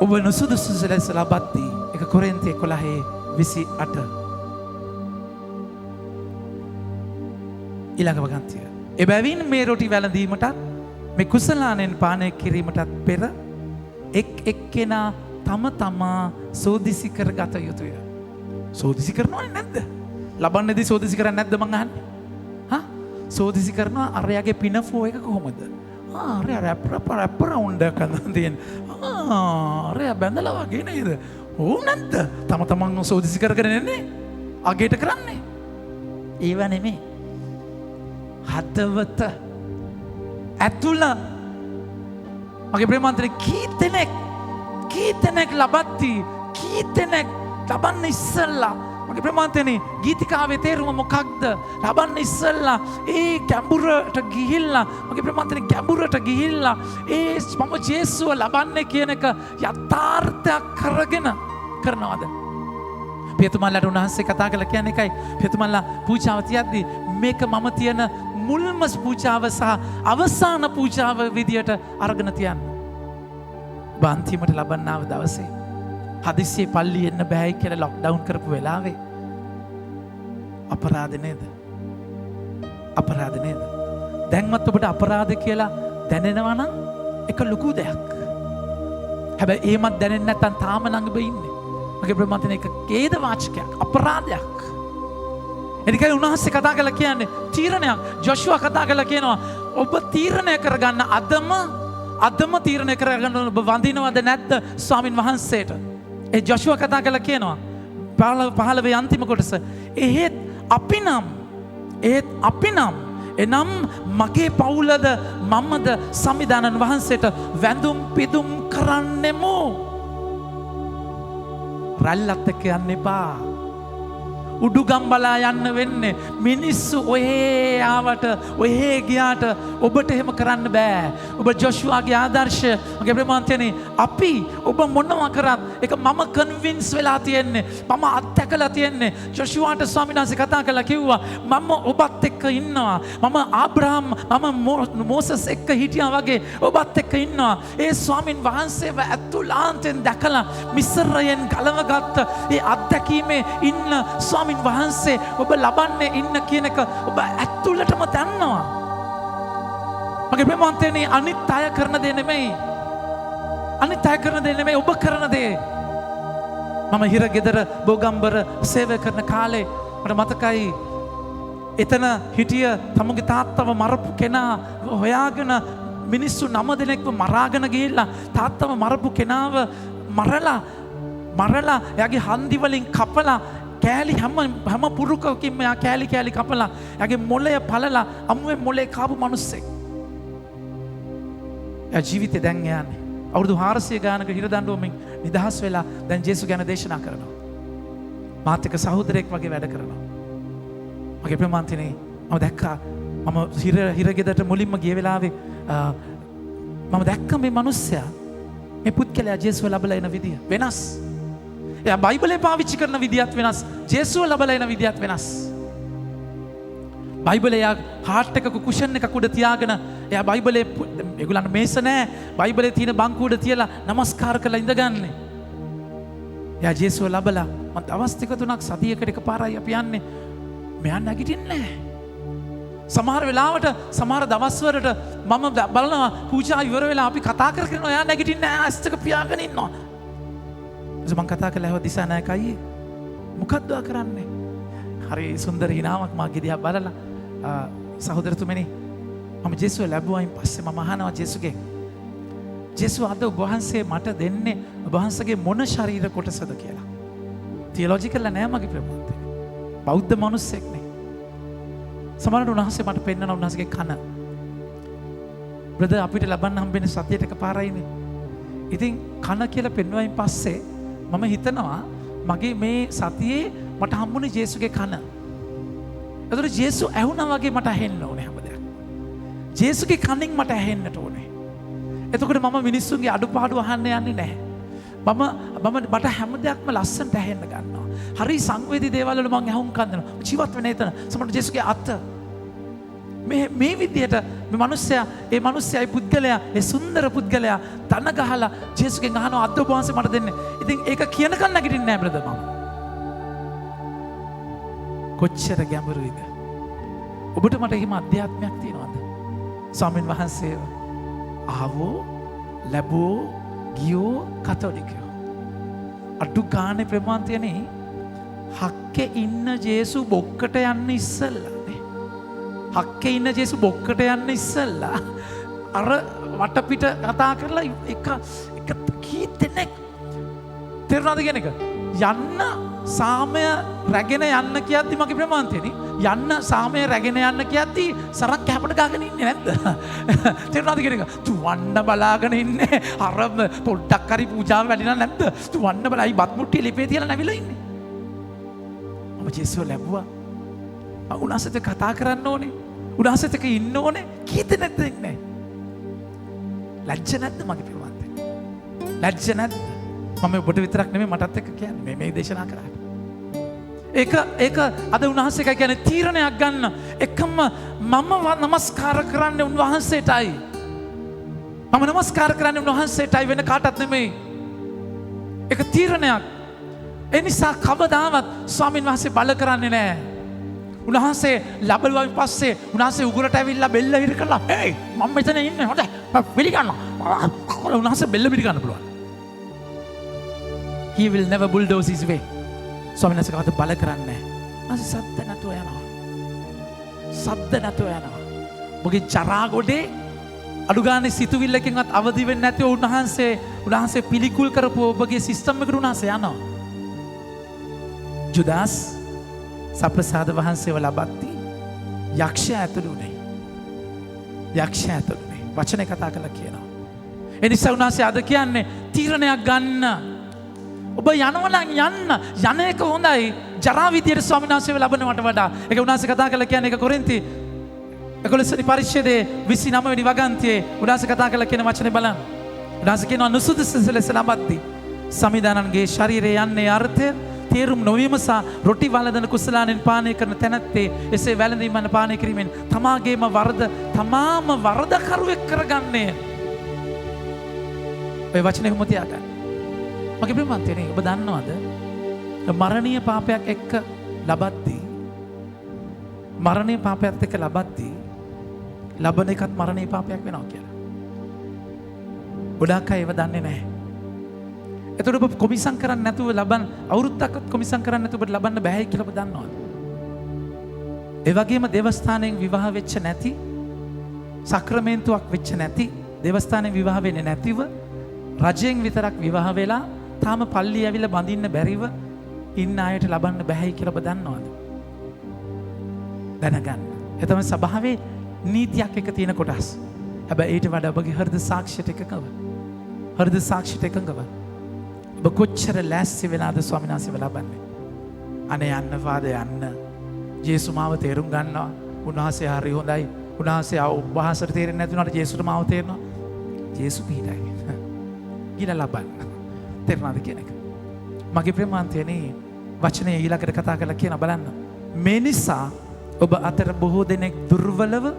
ඔබ නුසුදුසු ලෙස ලබද්දී 1 කොරින්ති 11:28 ඊළඟ වගන්තිය. එබැවින් මේ රොටි වැළඳීමටත් මේ කුසලානෙන් පානය කිරීමටත් පෙර එක්කෙනා තම තමා සෝදිසි කරගත යුතුය. සෝදිසි කරනවනේ නැද්ද? ලබන්නේදී සෝදිසි කරන්නේ නැද්ද මං අහන්නේ? හා? සෝදිසි කරනවා අරයාගේ පිනෆෝ එක කොහොමද? අරයා රැප් රවුන්ඩ් එකක් අඳන් තියෙන. අරයා බැඳලා වගේ නේද? ඕ නැද්ද? තම තමන් සෝදිසි කරගෙන ඉන්නේ. අගේට කරන්නේ. ඒව නෙමෙයි. හදවත ඇතුළ මගේ ප්‍රේමන්තනේ කී දෙනෙක් ලබද්දී කී දෙනෙක් ලබන්න ඉස්සෙල්ලා මගේ ප්‍රේමන්තනේ ගීතිකාවේ තේරුම මොකක්ද? ලබන්න ඉස්සෙල්ලා ඒ ගැඹුරට ගිහිල්ලා මගේ ප්‍රේමන්තනේ ගැඹුරට ගිහිල්ලා ඒ මම ජේසුව ලබන්නේ කියන එක යථාර්ථයක් කරගෙන කරනවද? පේතුමල්ලාට උන්වහන්සේ කතා කළා කියන්නේ එකයි. පේතුමල්ලා පූජාව තියද්දී මේක මම තියන මුල්ම පූජාව සහ අවසාන පූජාව විදියට අරගෙන තියන්න. බන්තිමට ලබන්නාව දවසේ හදිස්සියේ පල්ලි එන්න බෑයි කියලා ලොක්ඩවුන් කරපු වෙලාවේ අපරාධ නේද? දැන්වත් ඔබට අපරාධ කියලා දැනෙනවා නම් එක ලොකු දෙයක්. හැබැයි එහෙමත් දැනෙන්නේ නැත්නම් තාම ළඟ ඉන්නේ. මගේ ප්‍රමාතන එක ඛේද වාචකයක්, අපරාධයක්. එනිකයි උන්වහන්සේ කතා කරලා කියන්නේ තීරණයක්. ජොෂුවා කතා කරලා කියනවා ඔබ තීරණය කරගන්න අදම තීරණය කරගන්න ඔබ වඳිනවද නැද්ද ස්වාමින් වහන්සේට. ඒ ජොෂුවා කතා කරලා කියනවා 15 අන්තිම කොටස. එහෙත් අපි නම් එනම් මගේ පවුලද මමද සම්විධානන් වහන්සේට වැඳුම් පිදුම් කරන්නෙමු. රැල්ලත් එක්ක යන්න එපා. උඩුගම් බලා යන්න වෙන්නේ. මිනිස්සු ඔහේ ආවට ඔහේ ගියාට ඔබට එහෙම කරන්න බෑ. ඔබ ජොෂුවාගේ ආදර්ශය මගේ ප්‍රමාන්තයනේ අපි ඔබ මොනවා කරත් ඒක මම කන්වින්ස් වෙලා තියෙන්නේ. මම අත්දැකලා තියෙන්නේ. ජොෂුවාට ස්වාමීන් වහන්සේ කතා කරලා කිව්වා මම ඔබත් එක්ක ඉන්නවා. මම ආබ්‍රහම් මම මෝසස් එක්ක හිටියා වගේ ඔබත් එක්ක ඉන්නවා. ඒ ස්වාමීන් වහන්සේව ඇතුළාන්තෙන් දැකලා මිස්රයෙන් ගලවගත්ත ඒ අත්දැකීමේ ඉන්න ස්වාමීන් වහන්සේ ඔබ ලබන්නේ ඉන්න කියන එක ඔබ ඇතුළටම දන්නවා. මගේ ප්‍රේමවන්තයනි අනිත් අය කරන දේ නෙමෙයි. ඔබ කරන දේ. මම හිරගෙදර බෝගම්බර සේවය කරන කාලේ මට මතකයි එතන හිටිය තමුගේ තාත්තව මරපු කෙනා හොයාගෙන මිනිස්සු 9 දෙනෙක්ව මරාගෙන ගිහිල්ලා තාත්තව මරපු කෙනාව මරලා එයාගේ හන්දි වලින් කපලා කෑලි හැම පුරුකකින්ම යා කෑලි කපලා එයාගේ මොළය පළලා අමුවේ මොළේ කාපු මිනිස්සෙක්. එයා ජීවිතේ දැන් යන්නේ. අවුරුදු 400 ගානක හිර දඬුවමින් නිදහස් වෙලා දැන් ජේසුස් ගැන දේශනා කරනවා. මාත් එක්ක සහෝදරයෙක් වගේ වැඩ කරනවා. මගේ ප්‍රමාන්තිනේ මම දැක්කා මම හිරගෙදරට මුලින්ම ගිය වෙලාවේ මම දැක්ක මේ මිනිස්සයා මේ පුත්කලයා ජේසුව ලබලා එන විදිය වෙනස්. එයා බයිබලේ පාවිච්චි කරන විදියත් වෙනස්. ජේසුව ලබලා එන විදියත් වෙනස්. බයිබලේ යා හાર્ට් එකක කුෂන් එකක් උඩ තියාගෙන එයා බයිබලේ ඒගොල්ලන්ට මේස නැහැ. බයිබලේ තියෙන බංකුව උඩ තියලා নমස්කාර කරලා ඉඳගන්නේ. එයා ජේසුව ලබලා මම දවස් දෙක තුනක් සතියකට එකපාරයි අපි යන්නේ. මෙයා නැගිටින්නේ නැහැ. සමහර වෙලාවට සමහර දවස්වලට මම බලනවා පූජා ඉවර වෙලා අපි කතා කරගෙන එයා නැගිටින්නේ නැහැ. ඇස් දෙක පියාගෙන ඉන්නවා. මං කතා කළා ඒව දිසානායක අයියේ මොකක්ද කරන්නේ? හරි සුන්දර හිනාවක් මාගේ දිහා බලලා සහෝදරතුමනි මම ජේසුව ලැබුවායින් පස්සේ මම අහනවා ජේසුගේ ජේසුව අද ඔබ වහන්සේ මට දෙන්නේ ඔබ වහන්සේගේ මොන ශරීර කොටසද කියලා. තියොලොජිකල් නෑ මගේ ප්‍රමාණය. බෞද්ධ මිනිස්සෙක් නේ. සමහරවිට උන්වහන්සේ මට පෙන්නන උන්වහන්සේගේ කන. බ්‍රදර් අපිට ලබන්න හම්බෙන්නේ සතියට එකපාරයිනේ. ඉතින් කන කියලා පෙන්වයින් පස්සේ මම හිතනවා මගේ මේ සතියේ මට හම්බුනේ ජේසුගේ කන. ඒතර ජේසු ඇහුණා වගේ මට ඇහෙන්න ඕනේ හැමදේම. ජේසුගේ කනින් මට ඇහෙන්නට ඕනේ. එතකොට මම මිනිස්සුන්ගේ අඩුපාඩු අහන්න යන්නේ නැහැ. මට හැම දෙයක්ම ලස්සනට ඇහෙන්න ගන්නවා. හරි සංවේදී දේවල් වල මම ඇහුම්කන් දෙනවා. ජීවත් වෙන එතන සමහර ජේසුගේ අත මේ විදියට මේ මිනිස්සයා ඒ පුද්ගලයා ඒ සුන්දර පුද්ගලයා තන ගහලා ජේසුගෙන් අහනවා අද ඔබ වහන්සේ මට දෙන්නේ. ඉතින් ඒක කියනකන් නැගිටින්නේ නැහැ බ්‍රදර් මම. කොච්චර ගැඹුරුයිද? ඔබට මට එහෙම අධ්‍යාත්මයක් තියෙනවද? ස්වාමීන් වහන්සේව ආවෝ ලැබෝ ගියෝ කතෝලිකයෝ අඩු ගානේ ප්‍රමාන්තියනේ හක්කේ ඉන්න ජේසු බොක්කට යන්න ඉස්සෙල්ලා හක්කේ ඉන්න ජේසු බොක්කට යන්න ඉස්සෙල්ලා අර වටපිට කතා කරලා එක කී දෙනෙක් තේරුණාද කියන එක යන්න සාමය රැගෙන යන්න කියද්දි මගේ ප්‍රමාන්තියනේ යන්න සාමය රැගෙන යන්න කියද්දි සරක් කැපට ගාගෙන ඉන්නේ නැද්ද? තේරුණාද කියන එක? තුවන්න බලාගෙන ඉන්නේ අර පොඩ්ඩක් හරි පූජාව වැඩිලා නැද්ද? තුවන්න බලයි බත් මුට්ටිය ලිපේ තියලා නැවිලා ඉන්නේ. මම ජේසුව ලැබුවා. උන්වහන්සේත් කතා කරන්න ඕනේ. උන්වහන්සේත් එක්ක ඉන්න ඕනේ. කීද නැද්ද ඉන්නේ? ලැජ්ජ නැද්ද මගේ ප්‍රමාන්තිය? ලැජ්ජ නැද්ද? මම ඔබට විතරක් නෙමෙයි මටත් එක්ක කියන්නේ මේ දේශනා කරාට. ඒක අද උන්වහන්සේ කියන්නේ තීරණයක් ගන්න. එකම මම නමස්කාර කරන්නේ උන්වහන්සේටයි. මම නමස්කාර කරන්නේ උන්වහන්සේටයි වෙන කාටවත් නෙමෙයි. ඒක තීරණයක්. ඒ නිසා කවදාවත් ස්වාමීන් වහන්සේ බල කරන්නේ නැහැ. උන්වහන්සේ ලැබුවාන් පස්සේ උන්වහන්සේ උගුරට ඇවිල්ලා බෙල්ල හිර කළා. "හේ මම මෙතන ඉන්නේ හොඳයි. පිළිගන්න." උන්වහන්සේ බෙල්ල පිළිගන්න පුළුවන්. He will never bulldoze his way. ස්වාමීන් වහන්සේ කවද බල කරන්නේ නැහැ. සද්ද නැතුව යනවා. සද්ද නැතුව යනවා. මොකද ජරා ගොඩේ අඩු ගානේ සිතුවිල්ලකින්වත් අවදි වෙන්නේ නැතිව උන්වහන්සේ පිළිකුල් කරපු ඔබගේ සිස්ටම් එකට උන්වහන්සේ යනවා. ජුදාස් සප්‍රසාද වහන්සේව ලබද්දී යක්ෂයා ඇතුළු වුණේ. යක්ෂයා ඇතුළු වුණේ. වචනේ කතා කරලා කියනවා. ඒ නිසා උන්වහන්සේ අද කියන්නේ තීරණයක් ගන්න. ඔබ යනවා නම් යන එක හොඳයි. ජරා විදියට ස්වාමීන් වහන්සේව ලබනවට වඩා. ඒක උන්වහන්සේ කතා කරලා කියන්නේ ඒක කොරින්ති 11 වෙනි පරිච්ඡේදයේ 29 වෙනි වගන්තියේ උන්වහන්සේ කතා කරලා කියන වචනේ බලන්න. උන්වහන්සේ කියනවා නුසුදුසු ලෙස ලබද්දී සමිදානන්ගේ ශරීරයේ යන්නේ අර්ථය තේරුම් නොවීම සහ රොටි වළඳන කුසලානෙන් පානය කරන තැනැත්තේ එසේ වැළඳීමන පානය කිරීමෙන් තමාම වරදකරුවෙක් කරගන්නේ. ඔය වචනේ කොහොමද තියාගන්නේ? මගේ ප්‍රේමන්තයනේ ඔබ දන්නවද? මරණීය පාපයක් එක්ක ලබද්දී මරණීය පාපයක් එක්ක ලබද්දී ලබන එකත් මරණීය පාපයක් වෙනවා කියලා. ගොඩාක් අය ඒව දන්නේ නැහැ. එතකොට ඔබ කොමිසම් කරන්නේ නැතුව ලබන අවුරුද්දක්වත් කොමිසම් කරන්නේ නැතුව ඔබට ලබන්න බෑ කියලා ඔබ දන්නවද? ඒ වගේම දේවස්ථානයෙන් විවාහ වෙච්ච නැති සක්‍රමේන්තුවක් වෙච්ච නැති දේවස්ථානයෙන් විවාහ වෙන්නේ නැතිව රජයෙන් විතරක් විවාහ වෙලා තාම පල්ලි ඇවිල්ලා බඳින්න බැරිව ඉන්න අයට ලබන්න බෑයි කියලා ඔබ දන්නවද? දැනගන්න. ඒ තමයි සභාවේ නීතියක් එක තියෙන කොටස්. හැබැයි ඊට වඩා ඔබගේ හෘද සාක්ෂියට එකඟව ඔබ කොච්චර ලෑස්ති වෙලාද ස්වාමීන් වහන්සේව ලබන්නේ? අනේ යන්න ෆාදර් යන්න. ජේසුස් මාව තේරුම් ගන්නවා. උන්වහන්සේ හරි හොඳයි. උන්වහන්සේ ඔබවහන්සේට තේරෙන්නේ නැති වුණාට ජේසුස්ට මාව තේරෙනවා. ජේසුස් පිටයි. ගිල ලබන්න. තේරුණාද කියන එක? මගේ ප්‍රේමාන්තයනේ වචනේ ඊළඟට කතා කරලා කියන බලන්න. මේ නිසා ඔබ අතර බොහෝ දෙනෙක් දුර්වලව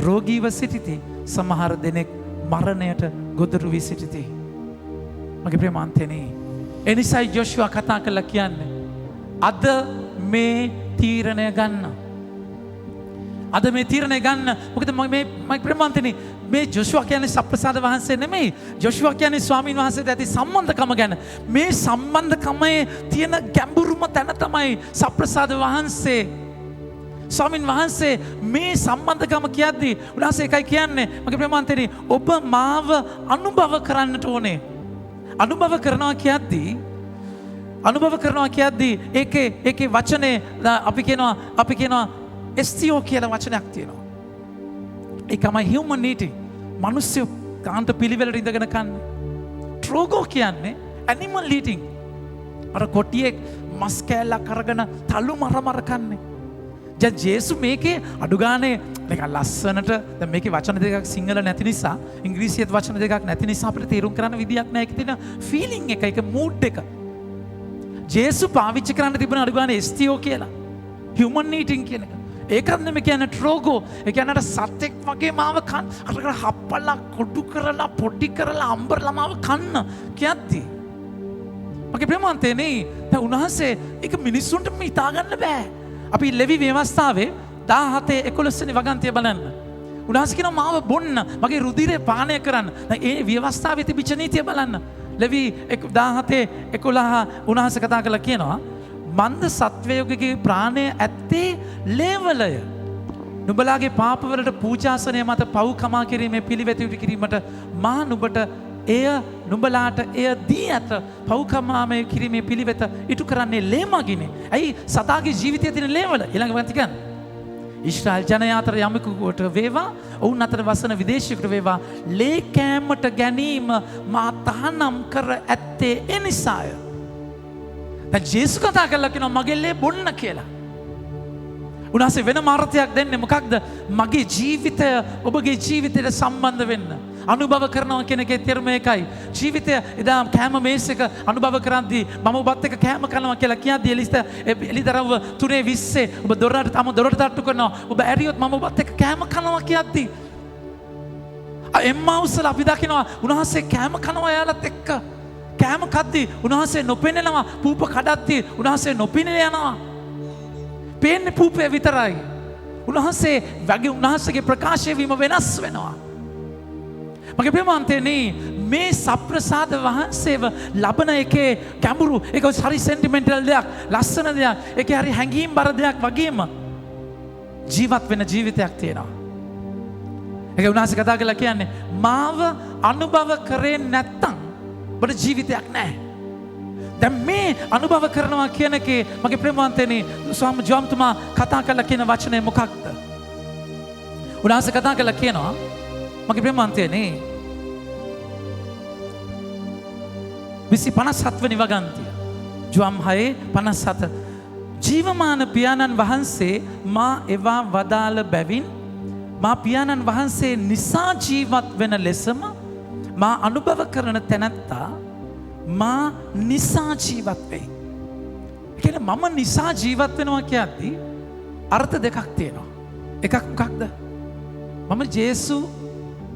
රෝගීව සිටිති. සමහර දෙනෙක් මරණයට ගොදුරු වී සිටිති. මගේ ප්‍රේමාන්තයනේ එනිසායි ජොෂුවා කතා කරලා කියන්නේ අද මේ තීරණය ගන්න. අද මේ තීරණය ගන්න. මොකද මගේ ප්‍රේමාන්තයනේ මේ ජොෂුවා කියන්නේ සප්‍රසාද වහන්සේ නෙමෙයි. ජොෂුවා කියන්නේ ස්වාමීන් වහන්සේට ඇති සම්බන්ධකම ගැන. මේ සම්බන්ධකමේ තියෙන ගැඹුරුම තැන තමයි සප්‍රසාද වහන්සේ. ස්වාමීන් වහන්සේ මේ සම්බන්ධකම කියද්දී උන්වහන්සේ එකයි කියන්නේ මගේ ප්‍රේමාන්තයනේ ඔබ මාව අනුභව කරන්නට ඕනේ. අනුභව කරනවා කියද්දී ඒකේ වචනේ අපි කියනවා එස්තියෝ කියලා වචනයක් තියෙනවා. ඒකමයි humanity. මිනිස්සු කාන්ත පිළිවෙලට ඉඳගෙන කන්නේ. ට්‍රෝගෝ කියන්නේ animal eating. අර කොටියෙක් මස් කෑල්ලක් අරගෙන තලු මර කන්නේ. ජේසු මේකේ අඩු ගානේ මේක ලස්සනට දැන් මේකේ වචන දෙකක් සිංහල නැති නිසා ඉංග්‍රීසියෙත් වචන දෙකක් නැති නිසා අපිට තේරුම් කරන්න විදියක් නැහැ. ඒකේ තියෙන ෆීලිං එක මූඩ් එක. ජේසු පාවිච්චි කරන්න තිබුණ අඩු ගානේ එස්තියෝ කියලා. human eating කියන එක. ඒකත් නෙමෙයි කියන්නේ ට්‍රෝගෝ. ඒ කියන්නේ අර සතෙක් වගේ මාව කන්න අර හප්පලා කොටු කරලා පොඩි කරලා අම්බරලා මාව කන්න කියද්දි මගේ ප්‍රේමන්තයනේ දැන් උන්වහන්සේ ඒක මිනිස්සුන්ට හිතා ගන්න බෑ. අපි ලෙවි ව්‍යවස්ථාවේ 17:11 වෙනි වගන්තිය බලන්න. උන්වහන්සේ කියනවා මාව බොන්න, මගේ රුධිරය පානය කරන්න. දැන් ඒ ව්‍යවස්ථාවේ තිබිච්ච නීතිය බලන්න. ලෙවි 17:11 උන්වහන්සේ කතා කරලා කියනවා මන්ද සත්වයෝගේ ප්‍රාණය ඇත්තේ ලේවලය. නුඹලාගේ පාපවලට පූජාසනය මත පව් කමා කිරීමේ පිළිවෙත ඉටු කිරීමට මා නුඹට නුඹලාට එය දී ඇත. පව් කමාමේ කිරීමේ පිළිවෙත ඉටු කරන්නේ ලේ මගිනේ. ඇයි සතාගේ ජීවිතයේ තියෙන ලේවල? ඊළඟ වන්ති කියන්නේ ඊශ්‍රායල් ජනයා අතර යමෙකුට වේවා ඔවුන් අතර වසන විදේශියෙකුට වේවා ලේ කෑමට ගැනීම මා තහනම් කර ඇත්තේ ඒ නිසාය. දැන් ජේසුස් කතා කරලා කියනවා මගේ ලේ බොන්න කියලා. උන්වහන්සේ වෙන මාර්ථයක් දෙන්නේ මොකක්ද? මගේ ජීවිතය ඔබගේ ජීවිතයට සම්බන්ධ වෙන්න. අනුභව කරනවා කියන එකේ තේරුම ඒකයි. ජීවිතය එදා කෑම මේසෙක අනුභව කරද්දී මම ඔබත් එක්ක කෑම කනවා කියලා කියද්දී එලිදරව් 3:20 ඔබ දොරට තට්ටු කරනවා. ඔබ ඇරියොත් මම ඔබත් එක්ක කෑම කනවා කියද්දී එම්මාවුස්ලා අපි දකිනවා උන්වහන්සේ කෑම කනවා යාලත් එක්ක. කෑම කද්දී උන්වහන්සේ නොපෙනෙනවා. පූප කඩද්දී උන්වහන්සේ නොපෙනෙන යනවා. පේන්නේ පූපය විතරයි. උන්වහන්සේ වගේ උන්වහන්සේගේ ප්‍රකාශය වීම වෙනස් වෙනවා. මගේ ප්‍රේමාන්තයනේ මේ සප්‍රසාද වහන්සේව ලබන එකේ ගැඹුරු ඒක හරි සෙන්ටිමෙන්ටල් දෙයක් ලස්සන දෙයක් ඒකේ හරි හැඟීම් බර දෙයක් වගේම ජීවත් වෙන ජීවිතයක් තියෙනවා. ඒක උන්වහන්සේ කතා කරලා කියන්නේ මාව අනුභව කරේ නැත්තම් ඔබට ජීවිතයක් නැහැ. දැන් මේ අනුභව කරනවා කියන එකේ මගේ ප්‍රේමාන්තයනේ ස්වාමී ජෝම්තුමා කතා කරලා කියන වචනේ මොකක්ද? උන්වහන්සේ කතා කරලා කියනවා මගේ ප්‍රේමාන්තයනේ 57 වෙනි වගන්තිය ජුවම් 6:57 ජීවමාන පියාණන් වහන්සේ මා එවා වදාළ බැවින් මා පියාණන් වහන්සේ නිසා ජීවත් වෙන ලෙසම මා අනුභව කරන තැනැත්තා මා නිසා ජීවත් වෙයි. ඒ කියන්නේ මම නිසා ජීවත් වෙනවා කියද්දී අර්ථ දෙකක් තියෙනවා. එකක් මොකක්ද? මම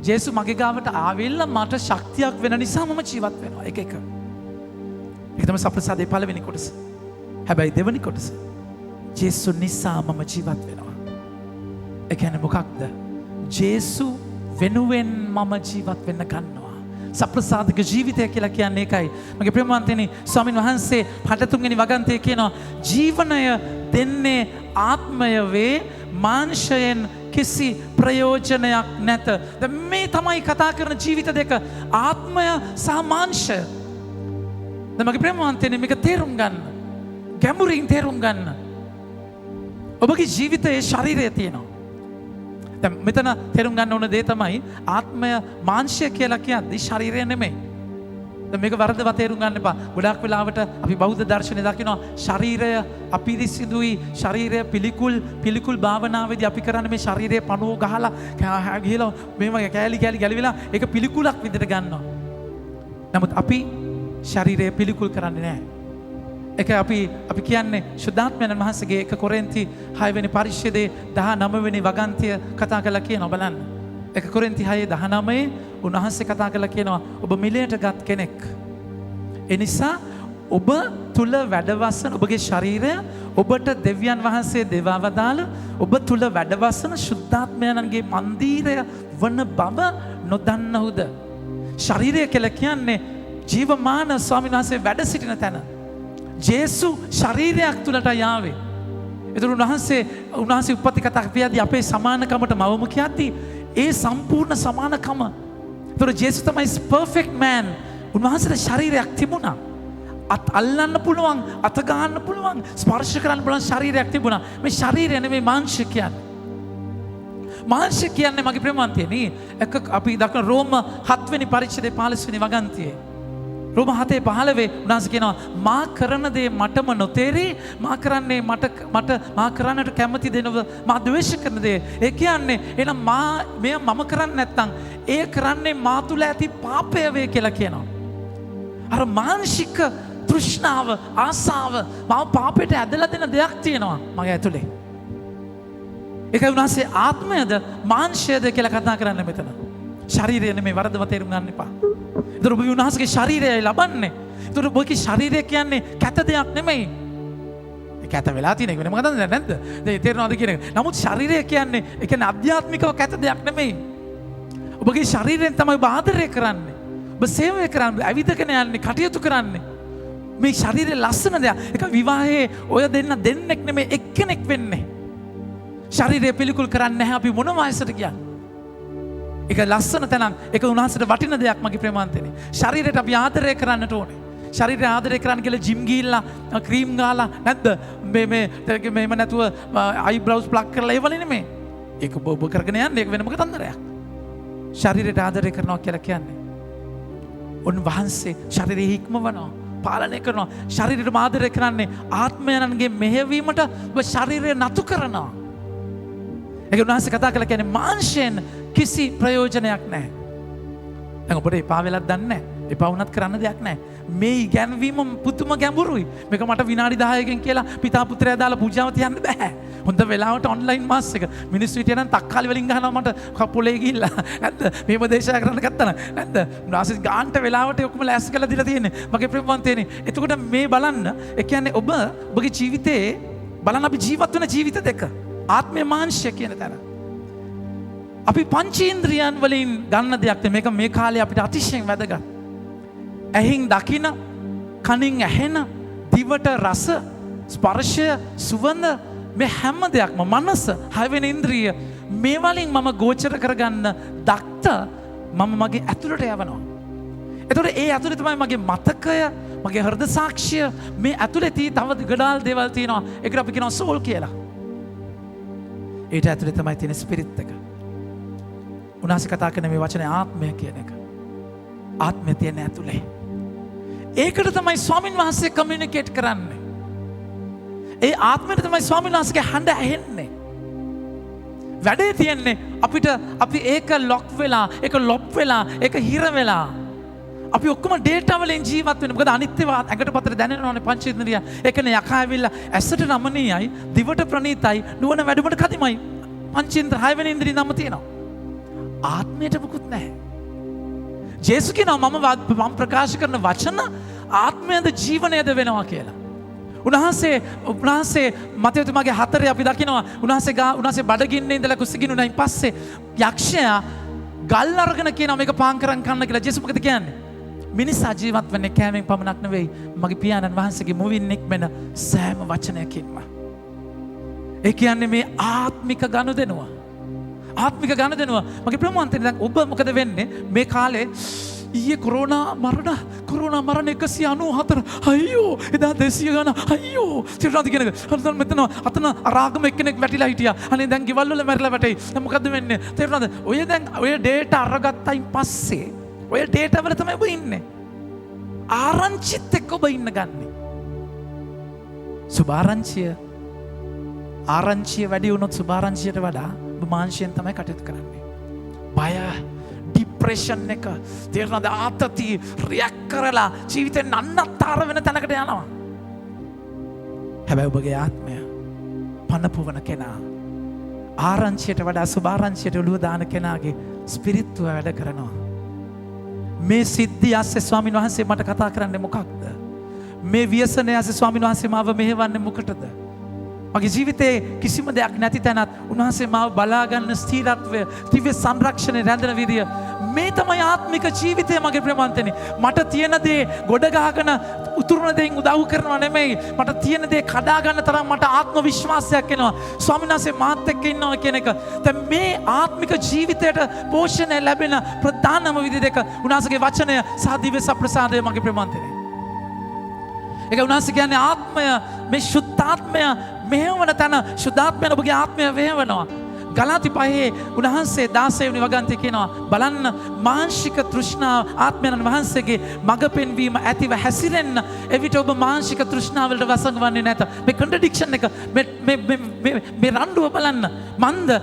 ජේසු මගේ ගාවට ආවිල්ලා මට ශක්තියක් වෙන නිසා මම ජීවත් වෙනවා. එක. ඒක තමයි සප්‍රසාදේ පළවෙනි කොටස. හැබැයි දෙවෙනි කොටස ජේසු නිසා මම ජීවත් වෙනවා. ඒ කියන්නේ මොකක්ද? ජේසු වෙනුවෙන් මම ජීවත් වෙන්න ගන්නවා. සප්‍රසාදික ජීවිතය කියලා කියන්නේ ඒකයි. මගේ ප්‍රේමවන්තනි ස්වාමින් වහන්සේ 63 වෙනි වගන්තියේ කියනවා ජීවනය දෙන්නේ ආත්මය වේ මාංශයෙන් කිසි ප්‍රයෝජනයක් නැත. දැන් මේ තමයි කතා කරන ජීවිත දෙක ආත්මය සහ මාංශය. දැන් මගේ ප්‍රේමවන්තනි මේක තේරුම් ගන්න. ගැඹුරින් තේරුම් ගන්න. ඔබගේ ජීවිතයේ ශරීරය තියෙනවා. දැන් මෙතන තේරුම් ගන්න ඕන දේ තමයි ආත්මය මාංශය කියලා කියන්නේ ශරීරය නෙමෙයි. දැන් මේක වරදවා තේරුම් ගන්න එපා. ගොඩාක් වෙලාවට අපි බෞද්ධ දර්ශනය දකිනවා ශරීරය අපිරිසිදුයි ශරීරය පිළිකුල් භාවනාවේදී අපි කරන්නේ මේ ශරීරයේ පණුව ගහලා ගිහලා මේව කෑලි ගැලවිලා ඒක පිළිකුලක් විදිහට ගන්නවා. නමුත් අපි ශරීරය පිළිකුල් කරන්නේ නැහැ. ඒක අපි කියන්නේ ශුද්ධාත්මයන් වහන්සේගේ 1 කොරින්ති 6 වෙනි පරිච්ඡේදයේ 19 වෙනි වගන්තිය කතා කරලා කියනවා බලන්න. 1 කොරින්ති 6:19 උන්වහන්සේ කතා කරලා කියනවා ඔබ මිලයටගත් කෙනෙක්. ඒ නිසා ඔබ තුල වැඩවසන ඔබගේ ශරීරය ඔබට දෙවියන් වහන්සේ දෙවවදාල ඔබ තුල වැඩවසන ශුද්ධාත්මයන්ගේ මන්දිරය වන බව නොදන්නහුද? ශරීරය කියලා කියන්නේ ජීවමාන ස්වාමීන් වහන්සේ වැඩ සිටින තැන. ජේසු ශරීරයක් තුලට යාවේ. ඒතර උන්වහන්සේ උප්පත්ති කතා කියද්දී අපේ සමානකමට මවමු කියද්දී ඒ සම්පූර්ණ සමානකම. ඒතර ජේසු තමයි perfect man. උන්වහන්සේට ශරීරයක් තිබුණා. අත් අල්ලන්න පුළුවන්, අත ගන්න පුළුවන්, ස්පර්ශ කරන්න පුළුවන් ශරීරයක් තිබුණා. මේ ශරීරය නෙමෙයි මාංශ කියන්නේ. මාංශ කියන්නේ මගේ ප්‍රේමවන්තයනි එක අපි දක්වන රෝම 7 වෙනි පරිච්ඡේදයේ 15 වෙනි වගන්තියේ රෝම 7:15 උන්වහන්සේ කියනවා මා කරන දේ මටම නොතේරේ මා කරන්නට කැමති දෙනව මා ද්වේෂ කරන දේ ඒ කියන්නේ එහෙනම් මම කරන්නේ නැත්නම් ඒ කරන්නේ මා තුල ඇති පාපය වේ කියලා කියනවා. අර මානසික තෘෂ්ණාව ආසාව මම පාපයට ඇදලා දෙන දෙයක් තියෙනවා මගේ ඇතුලේ. ඒකයි උන්වහන්සේ ආත්මයද මාංශයද කියලා කතා කරන්නේ මෙතන. ශරීරය නෙමෙයි වරදව තේරුම් ගන්න එපා. ඒතර ඔබ උන්වහන්සේගේ ශරීරයයි ලබන්නේ. ඒතර ඔබගේ ශරීරය කියන්නේ කැත දෙයක් නෙමෙයි. ඒක කැත වෙලා තියෙන එක වෙන මොකද නැද්ද? දැන් තේරෙනවද කියන එක. නමුත් ශරීරය කියන්නේ ඒ කියන්නේ අධ්‍යාත්මිකව කැත දෙයක් නෙමෙයි. ඔබගේ ශරීරයෙන් තමයි ඔබ ආදරය කරන්නේ. ඔබ සේවය කරන්නේ, ඇවිදගෙන යන්නේ, කටයුතු කරන්නේ. මේ ශරීරය ලස්සන දෙයක්. ඒක විවාහයේ ඔය දෙන්නෙක් නෙමෙයි එක්කෙනෙක් වෙන්නේ. ශරීරය පිළිකුල් කරන්නේ නැහැ අපි මොන වයසට කියන්නේ. ඒක ලස්සන තැනක්. ඒක උන්වහන්සේට වටින දෙයක් මගේ ප්‍රේමාන්තනේ. ශරීරයට අපි ආදරය කරන්නට ඕනේ. ශරීරය ආදරය කරන්න කියලා ජිම් ගිහිල්ලා ක්‍රීම් ගාලා නැද්ද? මේම නැතුව අයිබ්‍රවුස් ප්ලක් කරලා ඒවල නෙමෙයි. ඒක ඔබ කරගෙන යන්නේ ඒක වෙනම කතන්දරයක්. ශරීරයට ආදරය කරනවා කියලා කියන්නේ උන්වහන්සේ ශරීරය හික්මවනවා, පාලනය කරනවා. ශරීරයට ආදරය කරන්නේ ආත්මයන්ගේ මෙහෙවීමට ඔබ ශරීරය නතු කරනවා. ඒක උන්වහන්සේ කතා කරලා කියන්නේ මාංශයෙන් කිසි ප්‍රයෝජනයක් නැහැ. දැන් ඔබට එපා වෙලක් දන්නේ නැහැ. එපා වුණත් කරන්න දෙයක් නැහැ. මේ ඉගැන්වීම පුදුම ගැඹුරුයි. මේක මට විනාඩි 10කින් කියලා පිතා පුත්‍රයා දාලා පූජාව තියන්න බෑ. හොඳ වෙලාවට ඔන්ලයින් මාස් එක. මිනිස්සු හිටියනම් තක්කාලි වලින් ගහනවා මට කපුලේ ගිහිල්ලා. නැද්ද? මේව දේශනා කරන්න ගත්තා නැද්ද? උන්වහන්සේ ගාන්ට වෙලාවට ඔක්කොම ලෑස්ති කරලා දීලා තියෙන්නේ. මගේ ප්‍රේමවන්තයනි. එතකොට මේ බලන්න. ඒ කියන්නේ ඔබගේ ජීවිතේ බලන්න අපි ජීවත් වෙන ජීවිත දෙක. ආත්මය මාංශය කියන තැන. අපි පංචේන්ද්‍රියන් වලින් ගන්න දෙයක් මේක මේ කාලේ අපිට අතිශයින් වැදගත්. ඇහින් දකින, කනින් ඇහෙන, දිවට රස, ස්පර්ශය, සුවඳ මේ හැම දෙයක්ම මනස, හයවෙනි ඉන්ද්‍රිය මේ වලින් මම ගෝචර කරගන්න දක්ත මම මගේ ඇතුළට යවනවා. එතකොට ඒ ඇතුළේ තමයි මගේ මතකය, මගේ හෘද සාක්ෂිය, මේ ඇතුළේ තව ගඩාල් දේවල් තියෙනවා. ඒකට අපි කියනවා සෝල් කියලා. ඒට ඇතුළේ තමයි තියෙන ස්පිරිත් එක. උනාසි කතා කරන මේ වචනේ ආත්මය කියන එක. ආත්මය තියෙන ඇතුළේ. ඒකට තමයි ස්වාමින් වහන්සේ කමියුනිකේට් කරන්නේ. ඒ ආත්මයට තමයි ස්වාමින් වහන්සේගේ හඬ ඇහෙන්නේ. වැඩේ තියෙන්නේ අපිට අපි ඒක ලොක් වෙලා, ඒක ලොප් වෙලා, ඒක හිර වෙලා. අපි ඔක්කොම ඩේටා වලින් ජීවත් වෙනවා. මොකද අනිත්‍යව ඇඟට පතර දැනෙනවානේ පංචේන්ද්‍රිය. ඒකනේ යකා ඇවිල්ලා ඇසට රමණීයයි, දිවට ප්‍රණීතයි, නුවණ වැඩුමට කදිමයි. පංචේන්ද්‍ර හයවෙනි ඉන්ද්‍රිය නම තියෙනවා. ආත්මයට මුකුත් නැහැ. ජේසුස් කියනවා මම ප්‍රකාශ කරන වචන ආත්මයද ජීවනයද වෙනවා කියලා. උන්වහන්සේ මතයතුමාගේ 4 අපි දකිනවා උන්වහන්සේ බඩගින්නේ ඉඳලා කුස්සිගිනුනායින් පස්සේ යක්ෂයා ගල් අරගෙන කියනවා මේක පාන් කරන් කන්න කියලා. ජේසුස් මොකද කියන්නේ? මිනිසා ජීවත් වෙන්නේ කෑමෙන් පමණක් නෙවෙයි මගේ පියාණන් වහන්සේගේ මුවින් නික්මෙන සෑම වචනයකින්ම. ඒ කියන්නේ මේ ආත්මික ගනුදෙනුව. ආත්මික ගනුදෙනුව. මගේ ප්‍රමුඛන්තේ දැන් ඔබ මොකද වෙන්නේ මේ කාලේ? ඊයේ කොරෝනා මරණ 194 අයියෝ එදා 200 ගණන් අයියෝ තිරාද කියන එක හරිද මෙතන අතන රාගම එක්කෙනෙක් වැටිලා හිටියා අනේ දැන් ගෙවල් වල මැරිලා වැටෙයි දැන් මොකද්ද වෙන්නේ තේරුණාද ඔය ඩේටා අරගත්තයින් පස්සේ ඔය ඩේටා වල තමයි ඔබ ඉන්නේ ආරංචිත් එක්ක ඔබ ඉන්න ගන්නේ ආරංචිය වැඩි වුණොත් සුභාරංචියට වඩා ඔබ මාංශයෙන් තමයි කටයුතු කරන්නේ බය ඩිප්‍රෙෂන් එක තේරෙනවද ආතති රියැක්ට් කරලා ජීවිතේ නන්නත්තර වෙන තැනකට යනවා හැබැයි ඔබගේ ආත්මය පනපුවන කෙනා ආරංචියට වඩා සුභාරංචියට ඔළුව දාන කෙනාගේ ස්පිරිත්ව වැඩ කරනවා මේ සිද්ධිය ඇස්සේ ස්වාමීන් වහන්සේ මට කතා කරන්නේ මොකක්ද මේ ව්‍යසනය ඇස්සේ ස්වාමීන් වහන්සේ මාව මෙහෙවන්නේ මොකටද මගේ ජීවිතේ කිසිම දෙයක් නැති තැනත් උන්වහන්සේ මාව බලාගන්න ස්ථිරත්වය දිව්‍ය සංරක්ෂණය රැඳෙන විදිය මේ තමයි ආත්මික ජීවිතය මගේ ප්‍රමාන්තනේ මට තියෙන දේ ගොඩ ගහගෙන උතුරුන දෙයින් උදව් කරනවා නෙමෙයි මට තියෙන දේ කඩා ගන්න තරම් මට ආත්ම විශ්වාසයක් එනවා ස්වාමීන් වහන්සේ මාත් එක්ක ඉන්නවා කියන එක දැන් මේ ආත්මික ජීවිතයට පෝෂණය ලැබෙන ප්‍රධානම විදිහ දෙක උන්වහන්සේගේ වචනය සහ දිව්‍ය සප්‍රසාදය මගේ ප්‍රමාන්තනේ ඒක උන්වහන්සේ කියන්නේ ආත්මය මේ ශුද්ධාත්මය මෙහෙවන තැන ශුද්ධාත්මය ඔබගේ ආත්මය වේවනවා ගලාති 5 උන්වහන්සේ 16 වෙනි වගන්තිය කියනවා බලන්න මාංශික තෘෂ්ණාව ආත්මයන් වහන්සේගේ මඟ පෙන්වීම ඇතිව හැසිරෙන්න එවිට ඔබ මාංශික තෘෂ්ණාවලට වසඟවන්නේ නැත මේ කන්ට්‍රඩික්ෂන් එක මේ රණ්ඩුව බලන්න මන්ද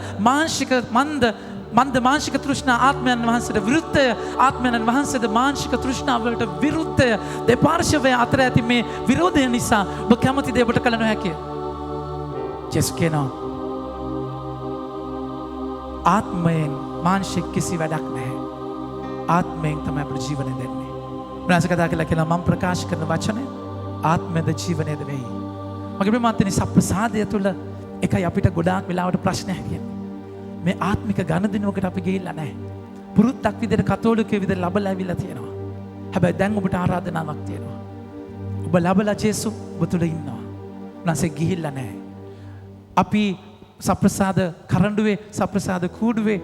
මාංශික තෘෂ්ණා ආත්මයන් වහන්සේට විරුද්ධය ආත්මයන් වහන්සේද මාංශික තෘෂ්ණාවලට විරුද්ධය දෙපාර්ශවය අතර ඇති මේ විරෝධය නිසා ඔබ කැමති දේ ඔබට කළ නොහැකිය ජේසුස් කියනවා ආත්මයෙන් මාංශික කිසි වැඩක් නැහැ ආත්මයෙන් තමයි අපේ ජීවනය දෙන්නේ උන්වහන්සේ කතා කළා කියලා මම ප්‍රකාශ කරන වචනය ආත්මද ජීවනයද වෙයි මගේ ප්‍රමාන්තනි සප්‍රසාදය තුළ එකයි අපිට ගොඩාක් වෙලාවට ප්‍රශ්නයක් තියෙන්නේ මේ ආත්මික ගනුදෙනුවකට අපි ගිහිල්ලා නැහැ. පුරුද්දක් විදිහට කතෝලිකයෙක් විදිහට ලබලා ඇවිල්ලා තියෙනවා. හැබැයි දැන් ඔබට ආරාධනාවක් තියෙනවා. ඔබ ලබලා ජේසුස් ඔබ තුළ ඉන්නවා. උන්වහන්සේ ගිහිල්ලා නැහැ. අපි සප්‍රසාද කරඬුවේ සප්‍රසාද කූඩුවේ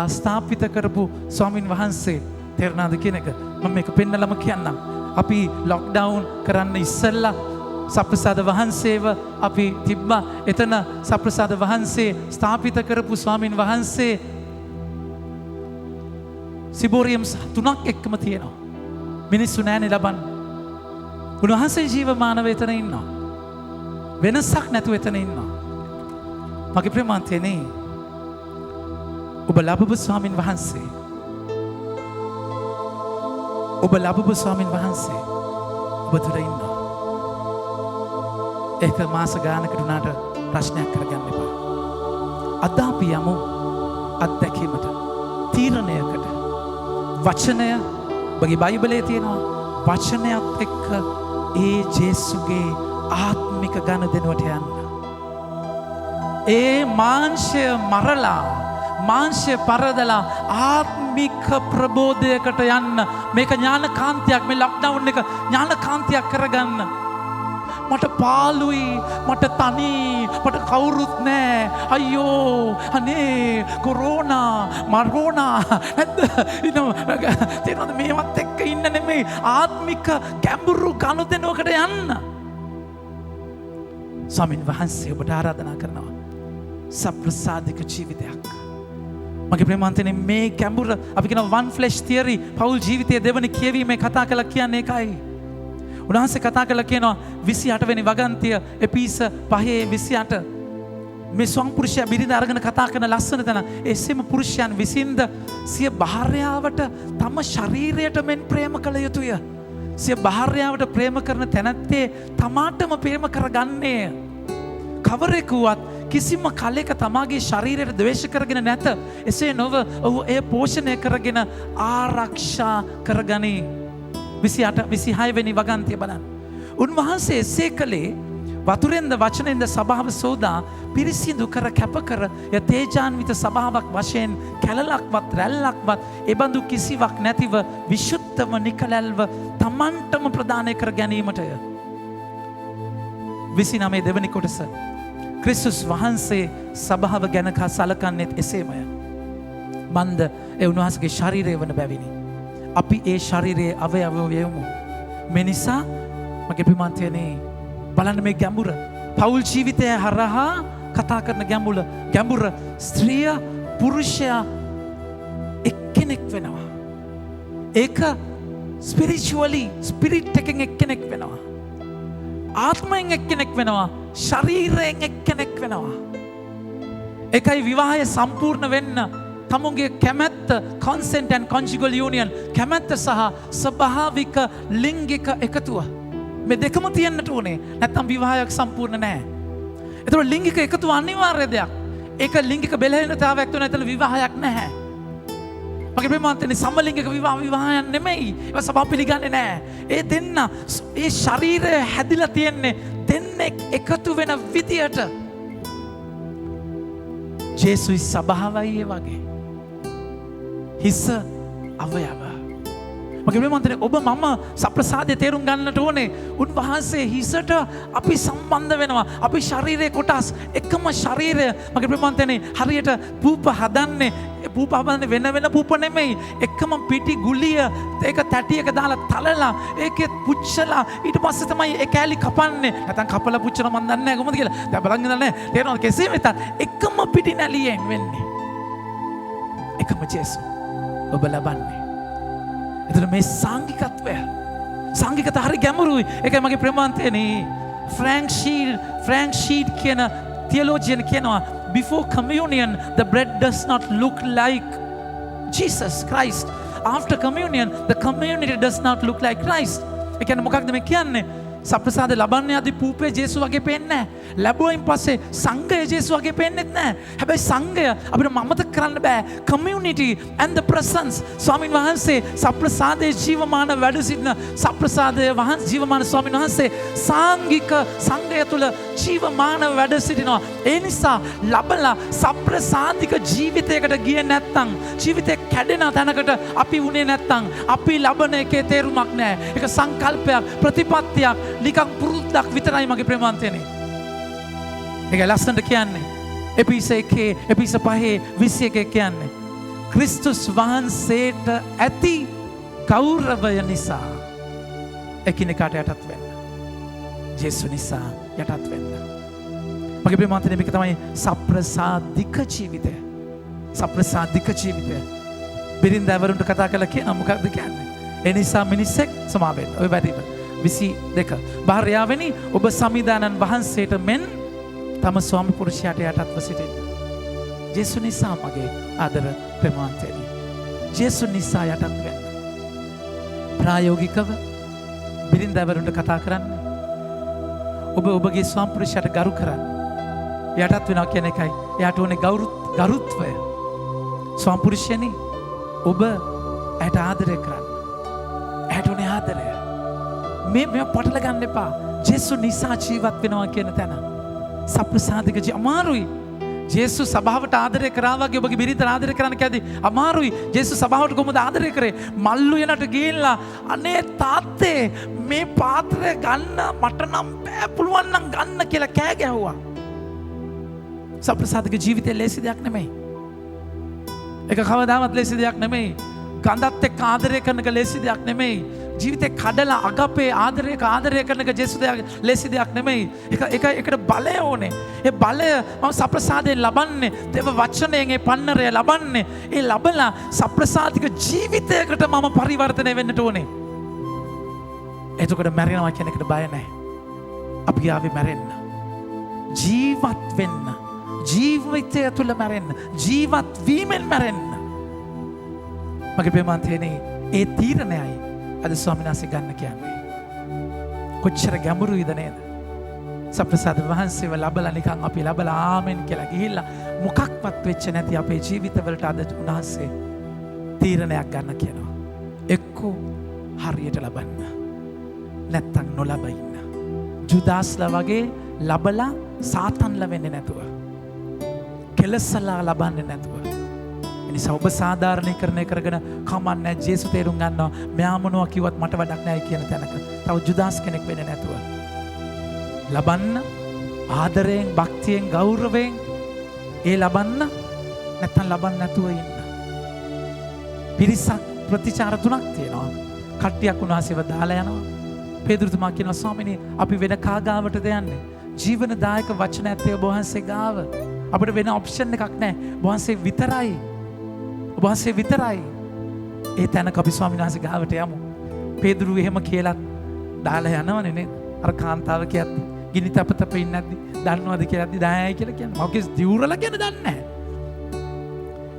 ස්ථාපිත කරපු ස්වාමින් වහන්සේ තේරනාද කියන එක මම මේක පෙන්නලම කියන්නම්. අපි ලොක්ඩවුන් කරන්න ඉස්සෙල්ලා සප්‍රසාද වහන්සේව අපි තිබ්බා එතන සප්‍රසාද වහන්සේ ස්ථාපිත කරපු ස්වාමින් වහන්සේ සිබෝරියම් 3ක් එක්කම තියෙනවා මිනිස්සු නෑනේ ලබන්න උන්වහන්සේ ජීවමානව එතන ඉන්නවා වෙනසක් නැතුව එතන ඉන්නවා මගේ ප්‍රමාන්තයනේ ඔබ ලබපු ස්වාමින් වහන්සේ ඔබ තුළ ඉන්නවා ඒක මාස ගානකට උනාට ප්‍රශ්නයක් කරගන්න එපා. අද අපි යමු අත්දැකීමට තීරණයකට වචනය ඔබගේ බයිබලයේ තියෙනවා වචනයත් එක්ක ඒ ජේසුගේ ආත්මික ගනුදෙනුවට යන්න. ඒ මාංශය මරලා මාංශය පරදලා ආත්මික ප්‍රබෝධයකට යන්න මේක ඥාන කාන්තියක් මේ ලොක්ඩවුන් එක ඥාන කාන්තියක් කරගන්න මට පාළුයි මට තනි මට කවුරුත් නෑ අයියෝ අනේ කොරෝනා මරෝනා නැද්ද තේරෙනවද මේවත් එක්ක ඉන්න නෙමෙයි ආත්මික ගැඹුරු ගනුදෙනුවකට යන්න ස්වාමීන් වහන්සේ ඔබට ආරාධනා කරනවා සප්‍රසාදික ජීවිතයක් මගේ ප්‍රේමාන්තනේ මේ ගැඹුර අපි කියන one flesh theory පෞල් ජීවිතයේ දෙවනි කියවීමේ කතා කළා කියන්නේ ඒකයි උන්වහන්සේ කතා කළා කියනවා 28 වෙනි වගන්තිය එපිස 5:28 මේ ස්වංපුරුෂයා බිරිඳ අරගෙන කතා කරන ලස්සන තැන එසේම පුරුෂයන් විසින්ද සිය භාර්යාවට තම ශරීරයට මෙන් ප්‍රේම කළ යුතුය සිය භාර්යාවට ප්‍රේම කරන තැනැත්තේ තමාටම ප්‍රේම කරගන්නේ කවරෙකුවත් කිසිම කලෙක තමාගේ ශරීරයට ද්වේෂ කරගෙන නැත එසේ නොව ඔහු එය පෝෂණය කරගෙන ආරක්ෂා කරගනී 26 වෙනි වගන්තිය බලන්න උන්වහන්සේ එසේ කළේ වතුරෙන්ද වචනෙන්ද සභාව සෝදා පිරිසිදු කර කැප කර ය තේජාන්විත සභාවක් වශයෙන් කැලලක්වත් රැල්ලක්වත් එබඳු කිසිවක් නැතිව විශුද්ධව නිකලැල්ව තමන්ටම ප්‍රදානය කර ගැනීමටය 29 දෙවනි කොටස ක්‍රිස්තුස් වහන්සේ සභාව ගැන සලකන්නේත් එසේමය මන්ද ඒ උන්වහන්සේගේ ශරීරය වන බැවිනි අපි ඒ ශරීරයේ අවයව වයමු මේ නිසා මගේ ප්‍රියමන්තයනේ බලන්න මේ ගැඹුර පෞල් ජීවිතය හරහා කතා කරන ගැඹුර ස්ත්‍රිය පුරුෂයා එක්කෙනෙක් වෙනවා ඒක ස්පිරිචුවලි ස්පිරිට් එකෙන් එක්කෙනෙක් වෙනවා ආත්මයෙන් එක්කෙනෙක් වෙනවා ශරීරයෙන් එක්කෙනෙක් වෙනවා ඒකයි විවාහය සම්පූර්ණ වෙන්න තමුන්ගේ කැමැත්ත consent and conjugal union කැමැත්ත සහ ස්වභාවික ලිංගික එකතුව මේ දෙකම තියෙන්නට ඕනේ නැත්නම් විවාහයක් සම්පූර්ණ නැහැ. ඒතකොට ලිංගික එකතුව අනිවාර්ය දෙයක්. ඒක ලිංගික බෙලහීනතාවයක් තුන ඇතුළ විවාහයක් නැහැ. මගේ ප්‍රේමවන්තනි සමලිංගික විවාහයක් නෙමෙයි. ඒවා සබා පිළිගන්නේ නැහැ. ඒ දෙන්න ඒ ශරීරය හැදිලා තියෙන්නේ දෙන්නෙක් එකතු වෙන විදියට. ජේසුයි සබාවයි ඒ වගේ. හිස අවයව මගේ ප්‍රේමවන්තනි ඔබ මම සප්‍රසාදයේ තේරුම් ගන්නට ඕනේ උන්වහන්සේ හිසට අපි සම්බන්ධ වෙනවා අපි ශරීරයේ කොටස් එකම ශරීරය මගේ ප්‍රේමවන්තනි හරියට පූප හදන්නේ පූප හදන්නේ වෙන පූප නෙමෙයි එකම පිටි ගුලිය ඒක තැටියක දාලා තලලා ඒකේ පුච්චලා ඊට පස්සේ තමයි ඒ කෑලි කපන්නේ නැත්නම් කපලා පුච්චන මන් දන්නේ නැහැ කොහොමද කියලා දැන් බලන් ඉඳලා නැහැ තේරෙනවද කෙසේ වෙතත් එකම පිටි නැලියෙන් වෙන්නේ එකම ජේසු ඔබ ලබන්නේ එතන මේ සංඝිකත්වය හරි ගැඹුරුයි ඒකයි මගේ ප්‍රේමවන්තයනි ෆ්‍රැන්ක් ෂීඩ් කියන theologian කියනවා before communion the bread does not look like Jesus Christ after communion the community does not look like Christ ඒ කියන්නේ මොකක්ද මේ කියන්නේ සප්‍රසාද ලබන්නේ අදී පූපේ ජේසු වගේ පේන්නේ නැහැ ලැබුවයින් පස්සේ සංඝය ජේසු වගේ පේන්නේත් නැහැ හැබැයි සංඝය අපිට මමතක කරන්න බෑ community and the presence ස්වාමීන් වහන්සේ සප්‍රසාදයේ ජීවමාන වැඩ සිටින සප්‍රසාදයේ ජීවමාන ස්වාමීන් වහන්සේ සාංගික සංඝය තුල ජීවමාන වැඩ සිටිනවා ඒ නිසා ලබලා සප්‍රසාදික ජීවිතයකට ගියේ නැත්නම් ජීවිතේ කැඩෙන තැනකට අපි උනේ නැත්නම් අපි ලබන එකේ තේරුමක් නැහැ ඒක සංකල්පයක් ප්‍රතිපත්තියක් නිකන් පුරුද්දක් විතරයි මගේ ප්‍රේමවන්තයනි. ඒක ලස්සනට කියන්නේ එපිස 5:21 කියන්නේ ක්‍රිස්තුස් වහන්සේට ඇති ගෞරවය නිසා එකිනෙකාට යටත් වෙන්න. ජේසු නිසා යටත් වෙන්න. මගේ ප්‍රේමවන්තයනි මේක තමයි සප්‍රසාදික ජීවිතය. සප්‍රසාදික ජීවිතය. බිරින්දවරුන්ට කතා කළා කියන මොකක්ද කියන්නේ? ඒ නිසා මිනිස්සෙක් සමා වෙන්න. ඔය වැඩිම 22 භාර්යාවනි ඔබ සමිදානන් වහන්සේට මෙන් තම ස්වාමි පුරුෂයාට යටත්ව සිටින්න. ජේසු නිසා මගේ ආදර ප්‍රේමවන්තයනි. ජේසු නිසා යටත් වෙන්න. ප්‍රායෝගිකව බිරින්දවරුන්ට කතා කරන්න. ඔබ ඔබගේ ස්වාමි පුරුෂයාට ගරු කරන්න. යටත් වෙනවා කියන එකයි. එයාට ඕනේ ගරුත්වය. ස්වාමි පුරුෂයනි ඔබ ඇයට ආදරය කරන්න. ඇයට ඕනේ ආදරය. මේ පටල ගන්න එපා. ජේසු නිසා ජීවත් වෙනවා කියන තැන. සප්‍රසාදික අමාරුයි. ජේසුස් සභාවට ආදරය කරා වගේ ඔබගේ බිරිඳ ආදරය කරන්න කැදී අමාරුයි. ජේසුස් සභාවට කොහොමද ආදරය කරේ? මල්ලු යනට ගිහිල්ලා අනේ තාත්තේ මේ පාත්‍රය ගන්න මට නම් බෑ පුළුවන් නම් ගන්න කියලා කෑ ගැහුවා. සප්‍රසාදික ජීවිතේ ලේසි දෙයක් නෙමෙයි. ඒක කවදාවත් ලේසි දෙයක් නෙමෙයි. ගඳත් එක්ක ආදරය කරන එක ලේසි දෙයක් නෙමෙයි. ජීවිතේ කඩලා අගපේ ආදරය කරන එක ජේසුස් දෙයක් ලේසි දෙයක් නෙමෙයි. ඒකට බලය ඕනේ. ඒ බලය මම සප්‍රසාදයෙන් ලබන්නේ දේව වචනයෙන් ඒ පන්නරය ලබන්නේ. ඒ ලබලා සප්‍රසාදික ජීවිතයකට මම පරිවර්තනය වෙන්නට ඕනේ. එතකොට මැරෙනවා කියන එකට බය නැහැ. අපි ආවේ මැරෙන්න. ජීවත් වෙන්න. ජීවිතය තුළ මැරෙන්න. ජීවත් වීමෙන් මැරෙන්න. මගේ ප්‍රේමාන්තයනේ ඒ තීරණයයි අද ස්වාමීන් වහන්සේ ගන්න කියන්නේ. කොච්චර ගැඹුරුයිද නේද? සප්‍රසාද වහන්සේව ලබලා නිකන් අපි ලබලා ආමෙන් කියලා ගිහිල්ලා මොකක්වත් වෙච්ච නැති අපේ ජීවිතවලට අද උන්වහන්සේ තීරණයක් ගන්න කියනවා. එක්කෝ හරියට ලබන්න. නැත්තම් නොලබ ඉන්න. ජුදාස්ලා වගේ ලබලා සාතන්ලා වෙන්නේ නැතුව. කෙලසලා ලබන්නේ නැතුව. නිසා ඔබ සාධාරණීකරණය කරගෙන කමන්නේ ජේසුස් තේරුම් ගන්නවා මෙයා මොනවා කිව්වත් මට වැඩක් නැහැ කියන තැනක. තව ජුදාස් කෙනෙක් වෙන්නේ නැතුව. ලබන්න ආදරයෙන්, භක්තියෙන්, ගෞරවයෙන් ඒ ලබන්න නැත්තම් ලබන්න නැතුව ඉන්න. පිරිසක් ප්‍රතිචාර තුනක් තියෙනවා. කට්ටියක් උන්වහන්සේව දාලා යනවා. පේදුරුතුමා කියනවා ස්වාමිනේ අපි වෙන කාගාවටද යන්නේ? ජීවනදායක වචන ඇත්තේ ඔබ වහන්සේ ගාව. අපිට වෙන ඔප්ෂන් එකක් නැහැ. ඔබ වහන්සේ විතරයි. ඔබ වහන්සේ විතරයි. ඒ තැනක අපි ස්වාමීන් වහන්සේ ගාවට යමු. පේදුරු එහෙම කියලා දාලා යනවනේ නේද? අර කාන්තාව කියද්දි ගිනි තප තප ඉන්නේ නැද්දි දන්නවද කියලාද්දි දායයි කියලා කියන්නේ. මවකේ දියුරලා කියන දන්නේ නැහැ.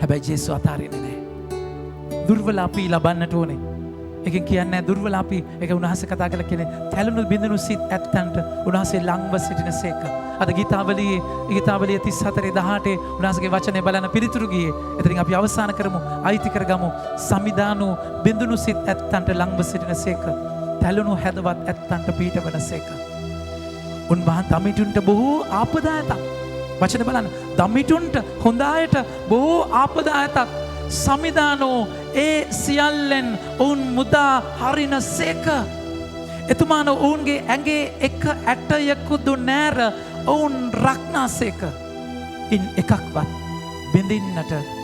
හැබැයි ජේසුස් අතාරින්නේ නැහැ. දුර්වල අපි ලබන්නට ඕනේ. ඒකෙන් කියන්නේ දුර්වල අපි ඒක උන්වහන්සේ කතා කරලා කියන්නේ තැළුණු බිඳුණු සිත් ඇත්තන්ට උන්වහන්සේ ළඟව සිටිනසේක. අද ගීතාවලියේ 34:18 උන්වහන්සේගේ වචනේ බලන පිළිතුරු ගියේ. එතනින් අපි අවසන් කරමු. අයිති කරගමු. සමිදානු බිඳුණු සිත් ඇත්තන්ට ළඟව සිටිනසේක. තැළුණු හැදවත් ඇත්තන්ට පීඨවනසේක. උන්වහන්සේ දමිටුන්ට බොහෝ ආපදායතක්. වචනේ බලන්න. දමිටුන්ට හොඳ අයට බොහෝ ආපදායතක්. සමිදානෝ ඒ සියල්ලෙන් ඔවුන් මුදා හරින සේක. එතුමාන ඔවුන්ගේ ඇගේ එක ඇටයකුදු නෑර ඔවුන් රක්නා සේක. ඉන් එකක්වත්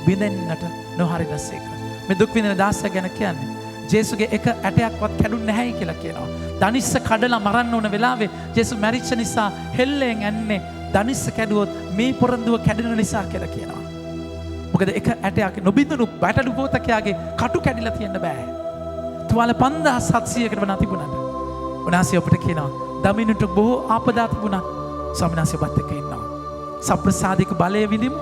බිඳෙන්නට නොහරින සේක. මේ දුක් විඳින දාස ගැන කියන්නේ ජේසුගේ එක ඇටයක්වත් කැඩුන්නේ නැහැයි කියලා කියනවා. දනිස්ස කඩලා මරන්න ඕන වෙලාවේ ජේසු මැරිච්ච නිසා හෙල්ලෙන් ඇන්නේ දනිස්ස කැඩුවොත් මේ පොරොන්දුව කැඩෙන නිසා කියලා කියනවා. මොකද එක ඇටයක් නොබිඳුණු බැටළු පොතකයාගේ කටු කැඩිලා තියෙන්න බෑ. තුවාල 5700කට වඩා තිබුණාට. උන්වහන්සේ අපිට කියනවා දමිනුට බොහෝ ආපදා තිබුණා. ස්වාමීන් වහන්සේ බත් එක්ක ඉන්නවා. සප්‍රසාදික බලය විඳිමු.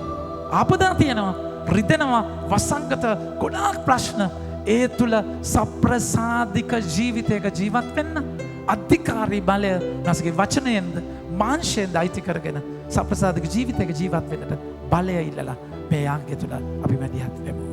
ආපදා තියෙනවා, රිදෙනවා, වසංගත ගොඩාක් ප්‍රශ්න. ඒ තුල සප්‍රසාදික ජීවිතයක ජීවත් වෙන්න අධිකාරී බලය නැසගේ වචනයෙන්ද මාංශයෙන්ද අයිති කරගෙන සප්‍රසාදික ජීවිතයක ජීවත් වෙන්නට බලය ඉල්ලලා මේ යාගය තුළ අපි මැදිහත් වෙමු.